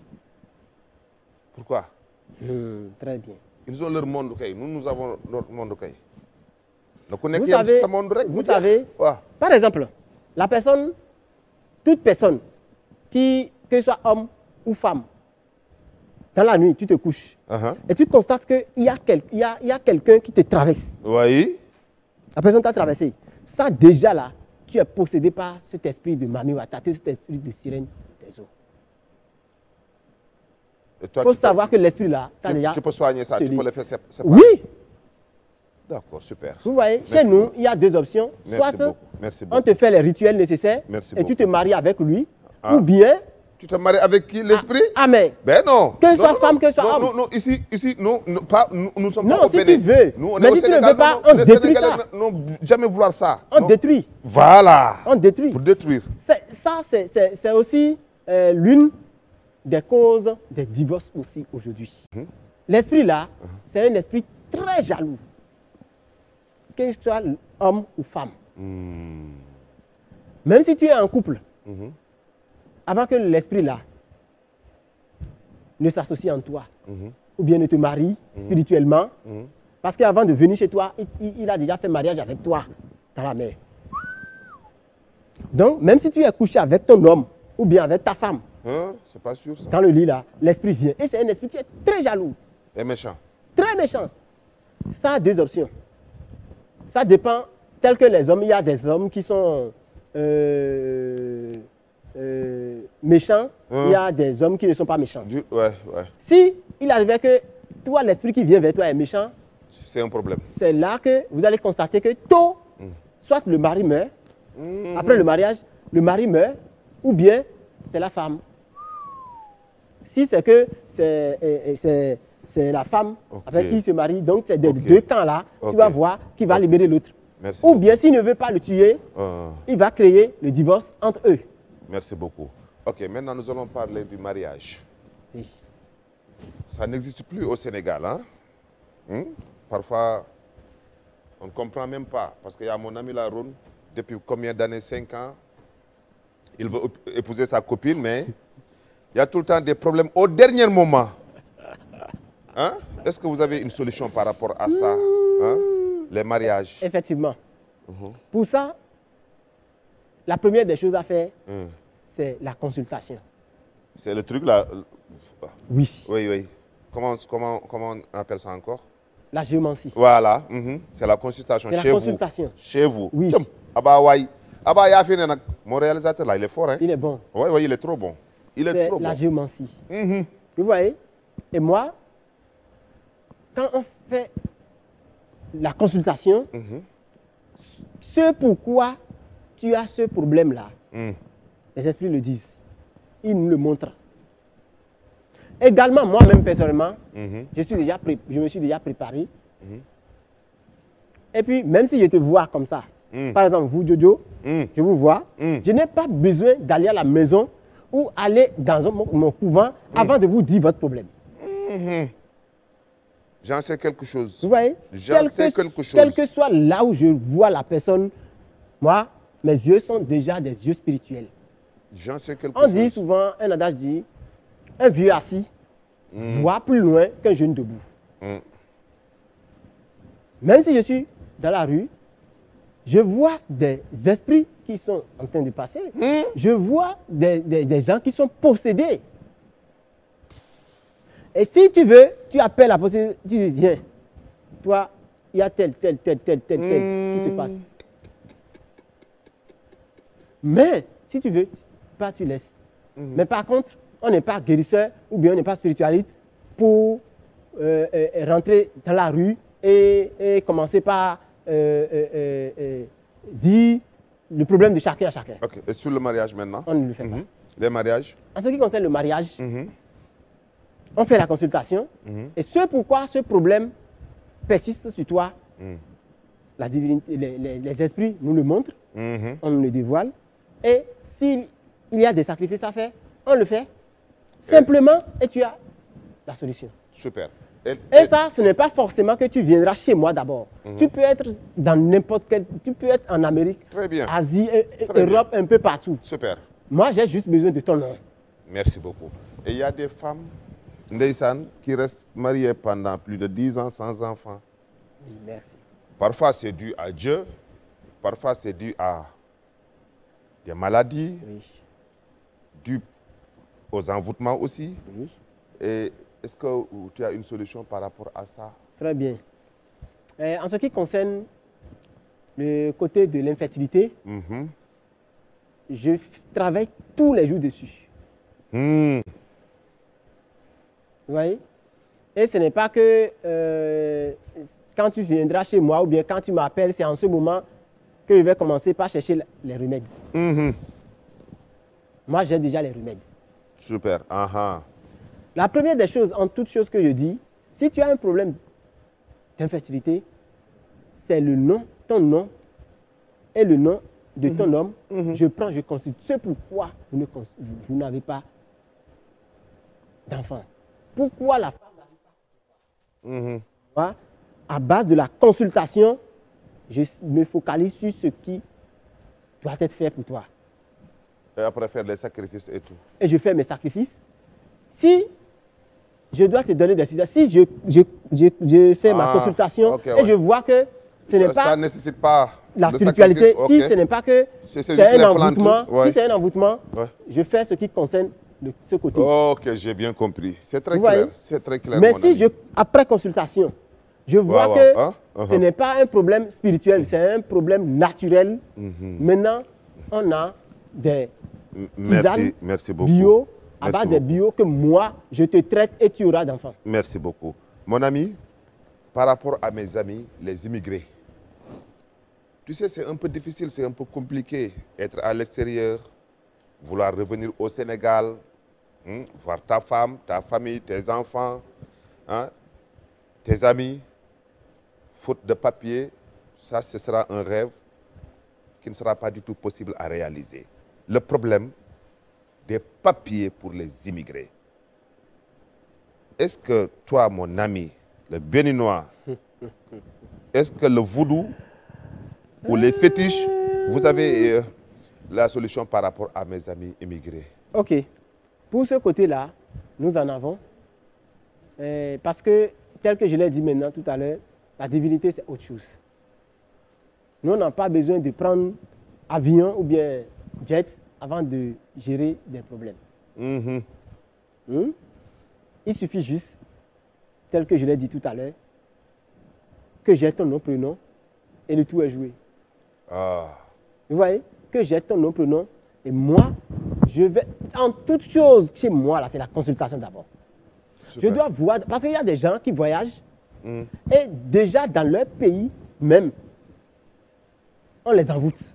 Pourquoi? Très bien. Ils ont leur monde, nous avons notre monde. Vous savez, par exemple, la personne, toute personne, que ce soit homme ou femme, dans la nuit, tu te couches et tu constates qu'il y a quelqu'un qui te traverse. Oui. La personne t'a traversé. Ça, déjà là, tu es possédé par cet esprit de Mami Wata, cet esprit de sirène des eaux. Il faut savoir que l'esprit là, tu peux soigner ça, tu peux le faire séparer. Oui. D'accord, super. Vous voyez, chez nous, il y a deux options. Soit on te fait les rituels nécessaires et tu te maries avec lui, ou bien... Tu te maries avec qui? L'esprit? Amen. Ben non. Que ce soit femme, que ce soit homme. Non, ici, nous ne sommes pas au Bénin. Non, si tu veux. Mais si tu ne veux pas, on détruit ça. Non, jamais vouloir ça. On détruit. Voilà. On détruit. Pour détruire. Ça, c'est aussi l'une des causes des divorces aussi aujourd'hui. L'esprit là, c'est un esprit très jaloux. Que ce soit homme ou femme. Même si tu es en couple, avant que l'esprit là ne s'associe en toi, ou bien ne te marie spirituellement, parce qu'avant de venir chez toi, il a déjà fait mariage avec toi dans la mer. Donc, même si tu es couché avec ton homme, ou bien avec ta femme, Hein? C'est pas sûr ça. Dans le lit là, l'esprit vient. Et c'est un esprit qui est très jaloux, Et méchant. très méchant. Ça a deux options. Ça dépend, tel que les hommes, il y a des hommes qui sont méchants, il y a des hommes qui ne sont pas méchants. Ouais. Si il arrivait que toi, l'esprit qui vient vers toi est méchant, C'est un problème. c'est là que vous allez constater que tôt, soit le mari meurt, après le mariage, le mari meurt, ou bien c'est la femme. Si c'est que c'est la femme avec qui il se marie, donc c'est de deux camps-là, tu vas voir qui va libérer l'autre. Merci Ou bien s'il ne veut pas le tuer, il va créer le divorce entre eux. Merci beaucoup. Ok, maintenant nous allons parler du mariage. Oui. Ça n'existe plus au Sénégal. Hein? Parfois, on ne comprend même pas. Parce qu'il y a mon ami Laroun, depuis combien d'années? 5 ans. Il veut épouser sa copine, mais il y a tout le temps des problèmes au dernier moment. Hein? Est-ce que vous avez une solution par rapport à ça? Hein? Les mariages. Effectivement. Pour ça, la première des choses à faire, c'est la consultation. C'est le truc là. Oui. Oui. Comment on appelle ça encore? La géomancie. Voilà. C'est la consultation C'est chez la vous. consultation. Chez vous. Oui. Tiens, Aba Yafine, mon réalisateur là, il est fort. Hein? Il est bon. Oui, il est trop bon. Il est C'est trop la bon. géomancie. Vous voyez? Et moi, quand on fait la consultation, ce pourquoi tu as ce problème-là, les esprits le disent. Ils nous le montrent. Également, moi-même, personnellement, je me suis déjà préparé. Et puis, même si je te vois comme ça, par exemple, vous, Jojo, je vous vois, je n'ai pas besoin d'aller à la maison ou aller dans mon couvent avant de vous dire votre problème. J'en sais quelque chose. Vous voyez? J'en sais quelque chose. Quel que soit là où je vois la personne, moi, mes yeux sont déjà des yeux spirituels. J'en sais quelque chose. On dit souvent, un adage dit, un vieux assis voit plus loin qu'un jeune debout. Même si je suis dans la rue, je vois des esprits qui sont en train de passer. Je vois des gens qui sont possédés. Et si tu veux, tu appelles la possédée, tu dis, viens, toi, il y a tel qui se passe. Mais si tu veux, pas tu laisses. Mais par contre, on n'est pas guérisseur ou bien on n'est pas spiritualiste pour rentrer dans la rue et commencer par dire le problème de chacun à chacun. Ok, et sur le mariage maintenant? On ne le fait pas. Les mariages? En ce qui concerne le mariage, on fait la consultation et ce pourquoi ce problème persiste sur toi, la divinité, les esprits nous le montrent, on nous le dévoile et s'il y a des sacrifices à faire, on le fait simplement et tu as la solution. Super. Et ça, ce n'est pas forcément que tu viendras chez moi d'abord. Tu peux être dans n'importe quel... Tu peux être en Amérique, Très bien. Asie, Très Europe, un peu partout. Super. Moi, j'ai juste besoin de ton nom. Merci beaucoup. Et il y a des femmes, Ndeysan, qui restent mariées pendant plus de 10 ans sans enfants. Merci. Parfois, c'est dû à Dieu. Parfois, c'est dû à des maladies, Oui. dû aux envoûtements aussi. Oui. Et est-ce que tu as une solution par rapport à ça? Très bien. En ce qui concerne le côté de l'infertilité, je travaille tous les jours dessus. Vous voyez? Et ce n'est pas que quand tu viendras chez moi ou bien quand tu m'appelles, c'est en ce moment que je vais commencer par chercher les remèdes. Moi, j'ai déjà les remèdes. Super. La première des choses, en toute chose que je dis, si tu as un problème d'infertilité, c'est le nom, ton nom et le nom de ton homme. Je prends, je consulte. C'est pourquoi vous n'avez pas d'enfant. Pourquoi la femme n'arrive pas? À base de la consultation, je me focalise sur ce qui doit être fait pour toi. Et après faire les sacrifices et tout. Et je fais mes sacrifices. Si je dois te donner des décisions, si je fais ma consultation et je vois que ce n'est pas, ça nécessite pas la spiritualité, si ce n'est pas que c'est un envoûtement, si c'est un envoûtement, je fais ce qui concerne de ce côté. Ok, j'ai bien compris. C'est très Vous clair. voyez? C'est très clair. Mais mon si ami. après consultation, je vois Wow, que wow, hein? ce n'est pas un problème spirituel, c'est un problème naturel. Maintenant, on a des tisanes Merci beaucoup. bio, à Merci base des beaucoup. bio que moi, je te traite et tu auras d'enfants. Merci beaucoup. Mon ami, par rapport à mes amis, les immigrés, tu sais, c'est un peu difficile, c'est un peu compliqué. Être à l'extérieur, vouloir revenir au Sénégal, voir ta femme, ta famille, tes enfants, hein, tes amis, faute de papier, ça, ce sera un rêve qui ne sera pas du tout possible à réaliser. Le problème des papiers pour les immigrés. Est-ce que toi, mon ami, le béninois, est-ce que le vaudou ou les fétiches, vous avez la solution par rapport à mes amis immigrés? Ok. Pour ce côté-là, nous en avons. Parce que, tel que je l'ai dit maintenant tout à l'heure, la divinité, c'est autre chose. Nous, on n'a pas besoin de prendre avion ou bien jet avant de gérer des problèmes. Il suffit juste, tel que je l'ai dit tout à l'heure, que j'ai ton nom, prénom, et le tout est joué. Vous voyez? Que j'ai ton nom, prénom, et moi, je vais, en toute chose, chez moi, là, c'est la consultation d'abord. Je dois voir, parce qu'il y a des gens qui voyagent, et déjà dans leur pays même, on les envoûte.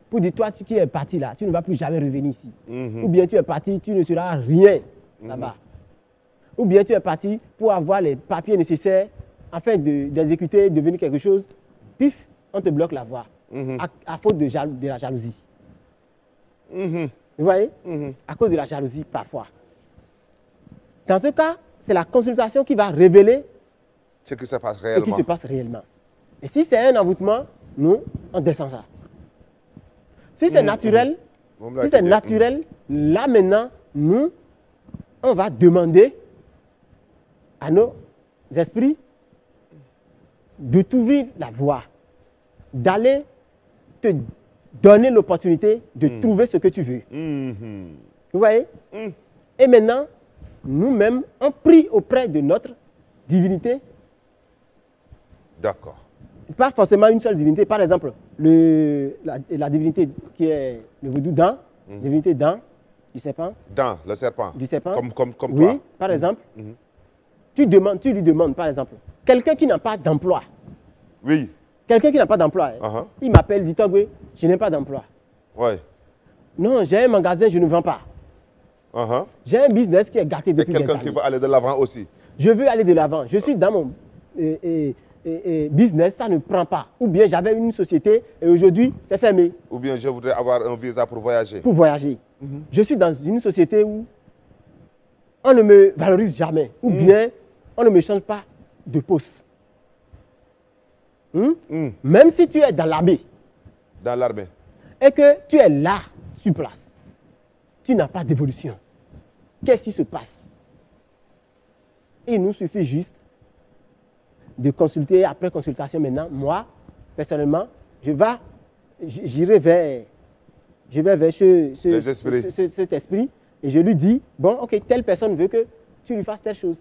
Pour dire, toi qui es parti là, tu ne vas plus jamais revenir ici. Ou bien tu es parti, tu ne seras rien là-bas. Ou bien tu es parti pour avoir les papiers nécessaires afin d'exécuter, de devenir quelque chose. Pif, on te bloque la voie à faute de la jalousie. Vous voyez? À cause de la jalousie parfois. Dans ce cas, c'est la consultation qui va révéler ce qui se passe réellement. Ce qui se passe réellement. Et si c'est un envoûtement, nous, on descend ça. Si c'est naturel, là maintenant, nous, on va demander à nos esprits de t'ouvrir la voie, d'aller te donner l'opportunité de trouver ce que tu veux. Vous voyez? Et maintenant, nous-mêmes, on prie auprès de notre divinité. D'accord. Pas forcément une seule divinité. Par exemple, la divinité qui est le vaudou Dan, divinité Dan, du serpent. Dan, le serpent. Du serpent. Comme oui, toi. par exemple. Tu lui demandes, par exemple, quelqu'un qui n'a pas d'emploi. Oui. Quelqu'un qui n'a pas d'emploi. Il m'appelle, dit Togwe, je n'ai pas d'emploi. Oui. Non, j'ai un magasin, je ne vends pas. J'ai un business qui est gâté depuis des années. Quelqu'un qui veut aller de l'avant aussi. Je veux aller de l'avant. Je suis dans mon business, ça ne prend pas. Ou bien j'avais une société et aujourd'hui, c'est fermé. Ou bien je voudrais avoir un visa pour voyager. Pour voyager. Je suis dans une société où on ne me valorise jamais. Ou bien on ne me change pas de poste. Même si tu es dans l'armée. Dans l'armée. Et que tu es là, sur place. Tu n'as pas d'évolution. Qu'est-ce qui se passe? Il nous suffit juste de consulter, après consultation maintenant, moi, personnellement, j'irai vers cet esprit et je lui dis, bon, ok, telle personne veut que tu lui fasses telle chose.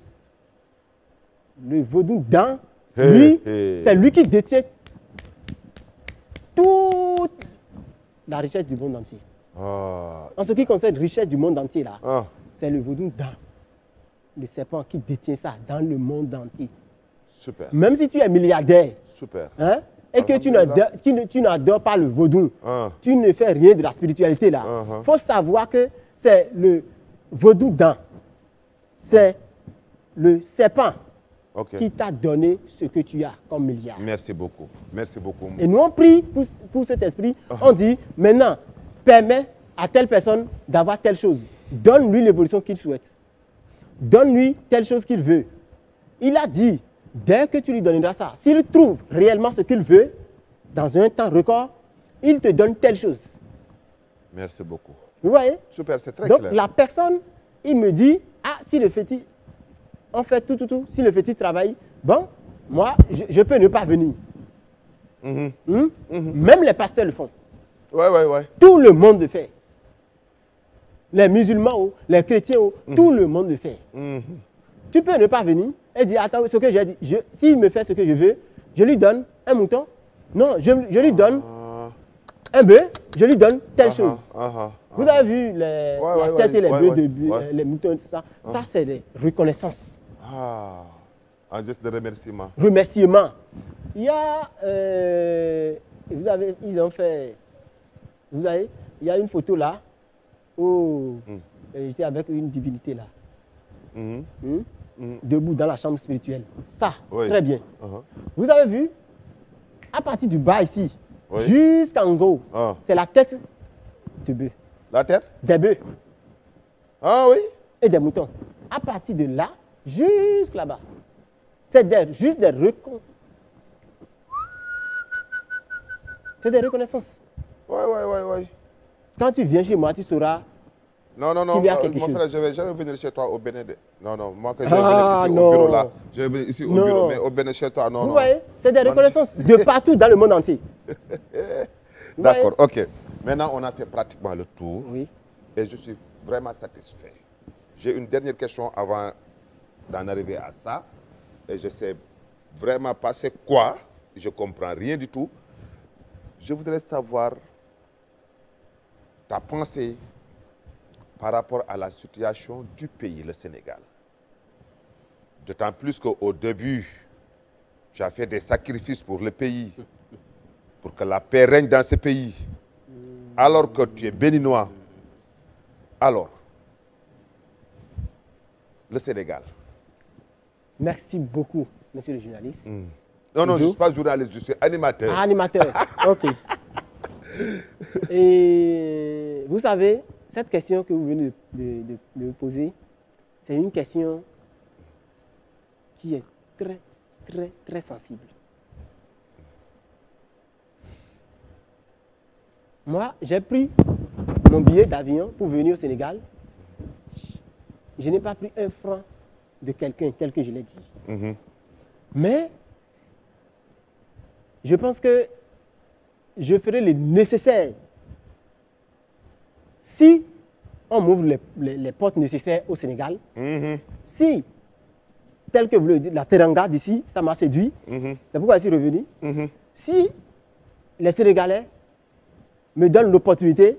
Le vaudou Dan, lui, c'est lui qui détient toute la richesse du monde entier. En ce qui concerne la richesse du monde entier, là, c'est le vaudou Dan, le serpent qui détient ça dans le monde entier. Super. Même si tu es milliardaire, super. Hein, et que tu n'adores pas le vaudou, tu ne fais rien de la spiritualité là. Il faut savoir que c'est le vaudou Dan, c'est le serpent qui t'a donné ce que tu as comme milliard. Merci beaucoup. Merci beaucoup. Et nous on prie pour cet esprit, on dit maintenant, permets à telle personne d'avoir telle chose. Donne-lui l'évolution qu'il souhaite. Donne-lui telle chose qu'il veut. Il a dit, dès que tu lui donneras ça, s'il trouve réellement ce qu'il veut, dans un temps record, il te donne telle chose. Merci beaucoup. Vous voyez? Super, c'est très clair. Donc la personne, il me dit, ah, si le fétiche, on fait tout, si le fétiche travaille, bon, moi, je peux ne pas venir. Même les pasteurs le font. Ouais. Tout le monde le fait. les musulmans, les chrétiens, tout le monde le fait. Tu peux ne pas venir et dire, attends, ce que j'ai dit, s'il me fait ce que je veux, je lui donne un mouton. Non, je lui donne un bœuf, je lui donne telle chose. Vous avez vu la tête et les bœufs, les moutons, tout ça. Ça, c'est des reconnaissances. Un geste de remerciement. Remerciement. Il y a, ils ont fait, vous voyez, il y a une photo là où j'étais avec une divinité là. Debout dans la chambre spirituelle. Ça, très bien. Vous avez vu, à partir du bas ici, jusqu'en haut, c'est la tête de bœuf. La tête? Des bœufs. Ah oui? Et des moutons. À partir de là, jusque là-bas. C'est juste des reconnaissances. C'est des reconnaissances. Oui. Quand tu viens chez moi, tu sauras. Non, qu'il y a quelque mon chose. frère, je ne vais jamais venir chez toi au Bénin. Non, moi que je vais venir ici au bureau là. Je vais venir ici au bureau, mais au Bénin chez toi, non. Vous voyez, c'est des reconnaissances de partout dans le monde entier. D'accord, ok. Maintenant, on a fait pratiquement le tour. Oui. Et je suis vraiment satisfait. J'ai une dernière question avant d'en arriver à ça. Et je ne sais vraiment pas c'est quoi. Je ne comprends rien du tout. Je voudrais savoir ta pensée par rapport à la situation du pays, le Sénégal. D'autant plus qu'au début, tu as fait des sacrifices pour le pays, pour que la paix règne dans ce pays, alors que tu es béninois. Alors, le Sénégal. Merci beaucoup, monsieur le journaliste. Non, je ne suis pas journaliste, je suis animateur. Ah, animateur, ok. Et vous savez, cette question que vous venez de me poser, c'est une question qui est très, très, très sensible. Moi, j'ai pris mon billet d'avion pour venir au Sénégal. Je n'ai pas pris un franc de quelqu'un tel que je l'ai dit. Mais je pense que je ferai le nécessaire. Si on m'ouvre les portes nécessaires au Sénégal, si, tel que vous le dites, la Teranga d'ici, ça m'a séduit, c'est pourquoi je suis revenu. Si les Sénégalais me donnent l'opportunité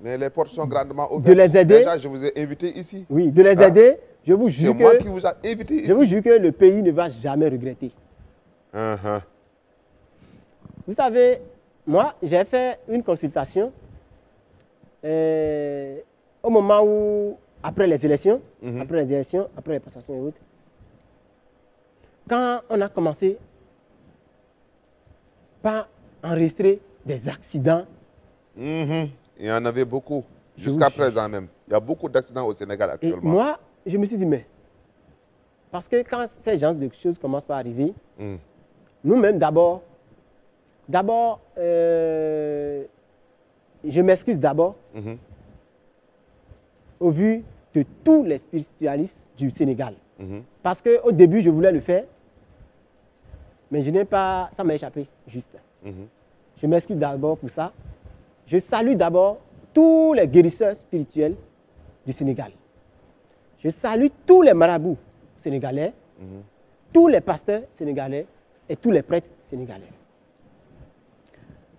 mais les portes sont grandement ouvertes. de les aider, déjà, je vous ai invité ici. Oui, de les aider, je vous jure c'est moi qui vous ai invité ici. Je vous jure que le pays ne va jamais regretter. Vous savez, moi, j'ai fait une consultation au moment où, après les élections, après les passations et autres, quand on a commencé par enregistrer des accidents. Il y en avait beaucoup, jusqu'à présent même. Il y a beaucoup d'accidents au Sénégal actuellement. Et moi, je me suis dit, mais, parce que quand ces genres de choses commencent par arriver, nous-mêmes d'abord, je m'excuse d'abord au vu de tous les spiritualistes du Sénégal. Parce qu'au début, je voulais le faire, mais je n'ai pas, ça m'a échappé, juste. Je m'excuse d'abord pour ça. Je salue d'abord tous les guérisseurs spirituels du Sénégal. Je salue tous les marabouts sénégalais, tous les pasteurs sénégalais et tous les prêtres sénégalais.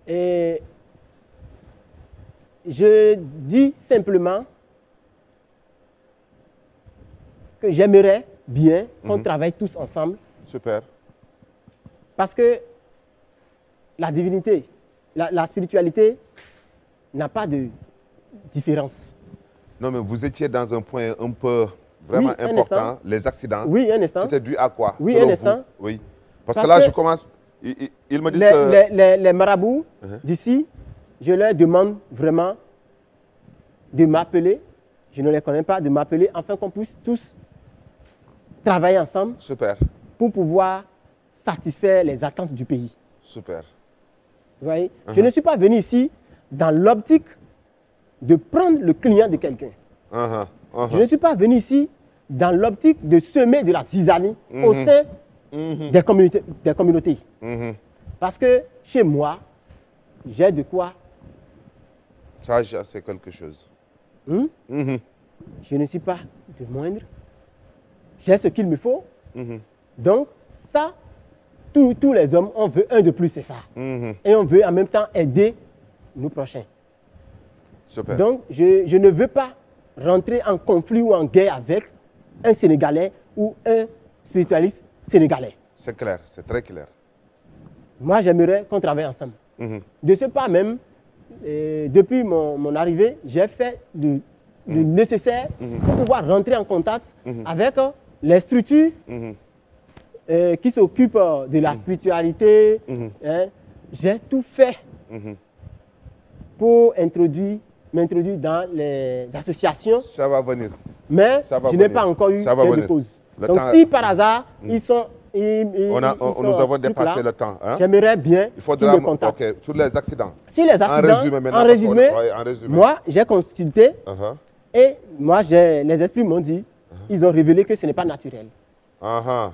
Et je dis simplement que j'aimerais bien qu'on travaille tous ensemble. Super. Parce que la divinité, la spiritualité n'a pas de différence. Non, mais vous étiez dans un point un peu vraiment important, les accidents. Oui, un instant. C'était dû à quoi? Oui, un instant. Oui. Parce que là, je commence... Ils me disent que... Les marabouts d'ici, je leur demande vraiment de m'appeler. Je ne les connais pas, de m'appeler afin qu'on puisse tous travailler ensemble. Super. Pour pouvoir satisfaire les attentes du pays. Super. Vous voyez? Je ne suis pas venu ici dans l'optique de prendre le client de quelqu'un. Je ne suis pas venu ici dans l'optique de semer de la zizanie au sein des communautés. Parce que chez moi, j'ai de quoi. Ça, c'est quelque chose. Je ne suis pas de moindre. J'ai ce qu'il me faut. Donc, ça, tous les hommes, on veut un de plus, c'est ça. Et on veut en même temps aider nos prochains. Super. Donc, je ne veux pas rentrer en conflit ou en guerre avec un Sénégalais ou un spiritualiste sénégalais. C'est clair, c'est très clair. Moi, j'aimerais qu'on travaille ensemble. De ce pas même, depuis mon arrivée, j'ai fait le nécessaire pour pouvoir rentrer en contact avec les structures qui s'occupent de la spiritualité. Hein. J'ai tout fait pour m'introduire dans les associations, Ça va venir. mais Ça va je n'ai venir. pas encore eu Ça va gain de venir. cause. Le Donc temps- si par hasard, ils sont Nous avons dépassé le temps. Hein? j'aimerais bien Il qu'ils faudra. me contactent. Ok, sur les accidents. Sur les accidents, résumé maintenant, en parce résumé, qu'on- ouais, en résumé. moi, j'ai consulté Uh-huh. et moi, les esprits m'ont dit, ils ont révélé que ce n'est pas naturel. Uh-huh.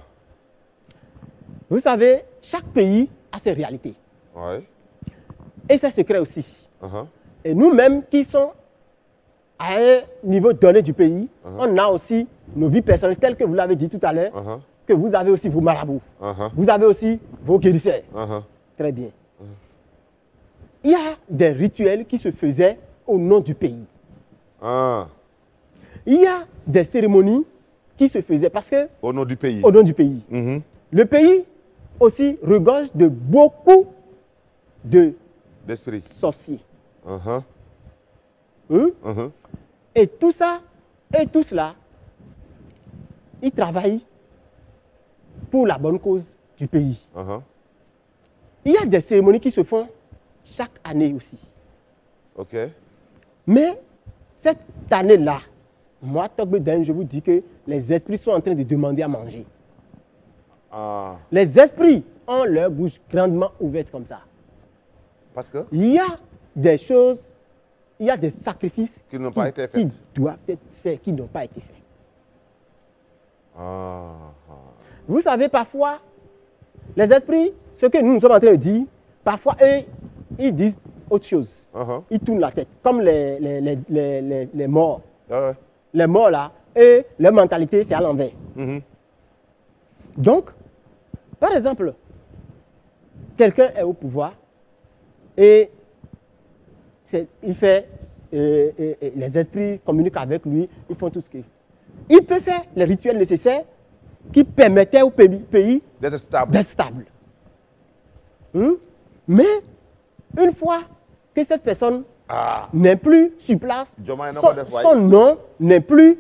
Vous savez, chaque pays a ses réalités Ouais. et ses secrets aussi. Uh-huh. Et nous-mêmes qui sommes à un niveau donné du pays, on a aussi nos vies personnelles, telles que vous l'avez dit tout à l'heure, Uh-huh. que vous avez aussi vos marabouts. Uh-huh. Vous avez aussi vos guérisseurs. Uh-huh. Très bien. Il y a des rituels qui se faisaient au nom du pays. Ah. Il y a des cérémonies qui se faisaient parce que, Au nom du pays. au nom du pays. Mhm. Le pays aussi regorge de beaucoup de D'esprit. sorciers. Uh-huh. Hein? Uh-huh. Et tout ça, et tout cela, ils travaillent pour la bonne cause du pays. Uh-huh. Il y a des cérémonies qui se font chaque année aussi. Ok. Mais cette année-là, moi, Togbe Dan, je vous dis que les esprits sont en train de demander à manger. Ah. Les esprits ont leur bouche grandement ouverte comme ça. Parce que Il y a des choses, il y a des sacrifices Qui n'ont pas été faits. qui doivent être faits, qui n'ont pas été faits. Ah. Vous savez, parfois, les esprits, ce que nous sommes en train de dire, parfois, eux, ils disent autre chose. Uh-huh. Ils tournent la tête, comme les morts. Ah ouais. Les morts, là, eux, leur mentalité, c'est à l'envers. Mhm. Donc, par exemple, quelqu'un est au pouvoir et il fait, les esprits communiquent avec lui, ils font tout ce qu'il faut. Il peut faire les rituels nécessaires qui permettaient au pays D'être stable. d'être stable. Mais, une fois que cette personne Ah. n'est plus sur place, Diomaye na ko def waay. son nom n'est plus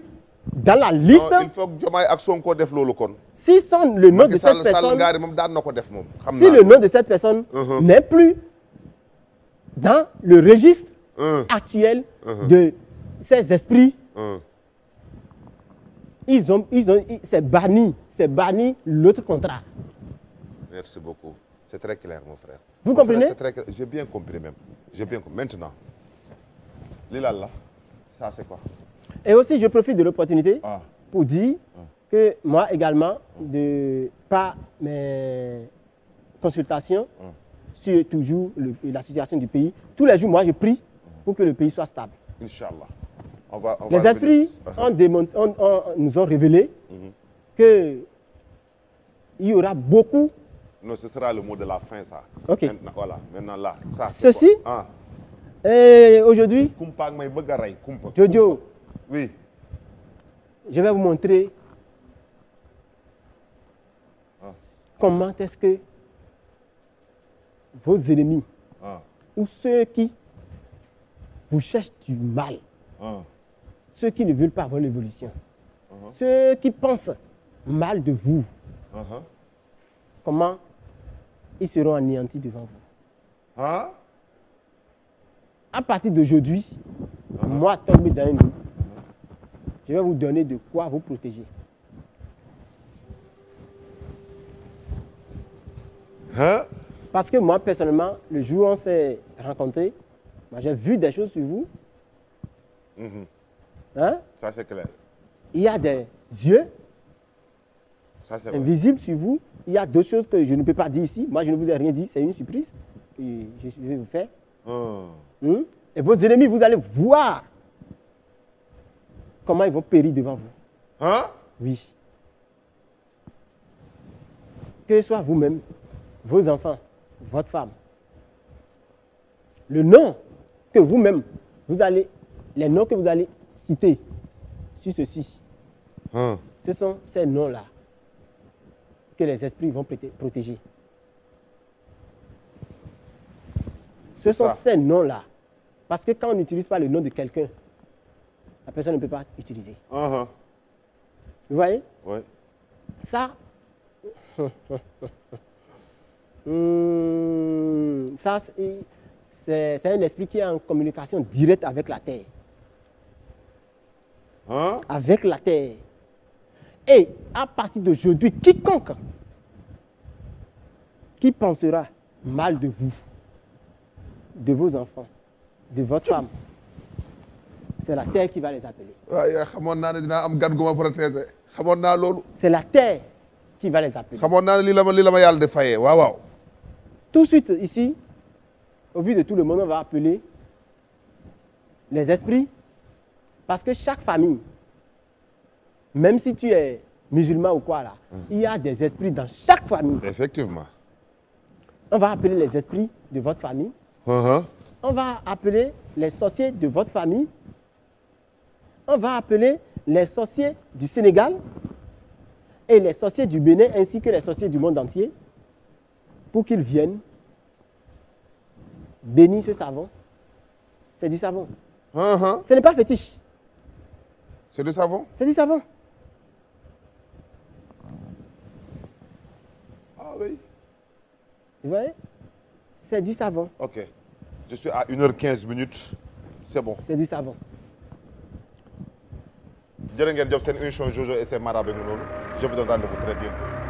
dans la liste. Non, il faut que Diomaye ak Sonko def loolu kon. Si le nom de Macky cette Sall Sall personne, ngaari moom daan na ko def moom. Xam si naa le ko. nom de cette personne n'est plus dans le registre actuel de ces esprits, c'est banni l'autre contrat. Merci beaucoup. C'est très clair, mon frère. Vous Mon frère, comprenez? c'est très clair. J'ai bien compris même. J'ai bien compris. Maintenant, Lilala, ça c'est quoi? Et aussi, je profite de l'opportunité Ah. pour dire que moi également, par mes consultations sur toujours la situation du pays, tous les jours, moi, je prie pour que le pays soit stable. Inch'Allah. On va Les esprits nous ont révélé qu'il y aura beaucoup. Non, ce sera le mot de la fin, ça. Ok. Maintenant, voilà. Maintenant, là. Ça, c'est Ceci, quoi? Ah. et aujourd'hui, Kumpa ak may bëgg a rey, kumpa. Jojo, Oui. je vais vous montrer comment est-ce que vos ennemis Ah. ou ceux qui vous cherchent du mal, Ah. ceux qui ne veulent pas avoir l'évolution, ceux qui pensent mal de vous, Uh-huh. comment ils seront anéantis devant vous. Hein? À partir d'aujourd'hui, moi, Togbe Daendou, je vais vous donner de quoi vous protéger. Hein? Parce que moi, personnellement, le jour où on s'est rencontrés, moi, j'ai vu des choses sur vous. Hein? Ça, c'est clair. Il y a des yeux Ça, c'est vrai. invisibles sur vous. Il y a d'autres choses que je ne peux pas dire ici. Moi, je ne vous ai rien dit. C'est une surprise que je vais vous faire. Ah. Et vos ennemis, vous allez voir comment ils vont périr devant vous. Hein? Oui. Que ce soit vous-même, vos enfants, votre femme. Le nom que vous-même, les noms que vous allez citer sur ceci, Hein? ce sont ces noms-là que les esprits vont protéger. Ce sont ça. ces noms-là. Parce que quand on n'utilise pas le nom de quelqu'un, la personne ne peut pas utiliser. Uh-huh. Vous voyez? Ouais. Ça, ça c'est un esprit qui est en communication directe avec la terre. Hein? Avec la terre. Et à partir d'aujourd'hui, quiconque qui pensera mal de vous, de vos enfants, de votre femme, c'est la terre qui va les appeler. waaye xamoon naa ne dinaa am gan gu ma protéger xamoon naa loolu. C'est la terre qui va les appeler. xamoon naa ne li la ma yàlla di fayee waaw waaw. Tout de suite, ici, au vu de tout le monde, on va appeler les esprits. Parce que chaque famille, même si tu es musulman ou quoi là, il y a des esprits dans chaque famille. Effectivement. On va appeler les esprits de votre famille. Uh-huh. On va appeler les sorciers de votre famille. On va appeler les sorciers du Sénégal et les sorciers du Bénin ainsi que les sorciers du monde entier pour qu'ils viennent bénir ce savon. C'est du savon. Uh-huh. Ce n'est pas fétiche, C'est du savon? c'est du savon. Ah oui. Vous voyez? C'est du savon, Ok. Je suis à 1h15 minutes. C'est bon. c'est du savon. jërë ngeen jëf seen émission Jojo et ses marabouts ngi noonu. Je vous donne rendez-vous très bientôt.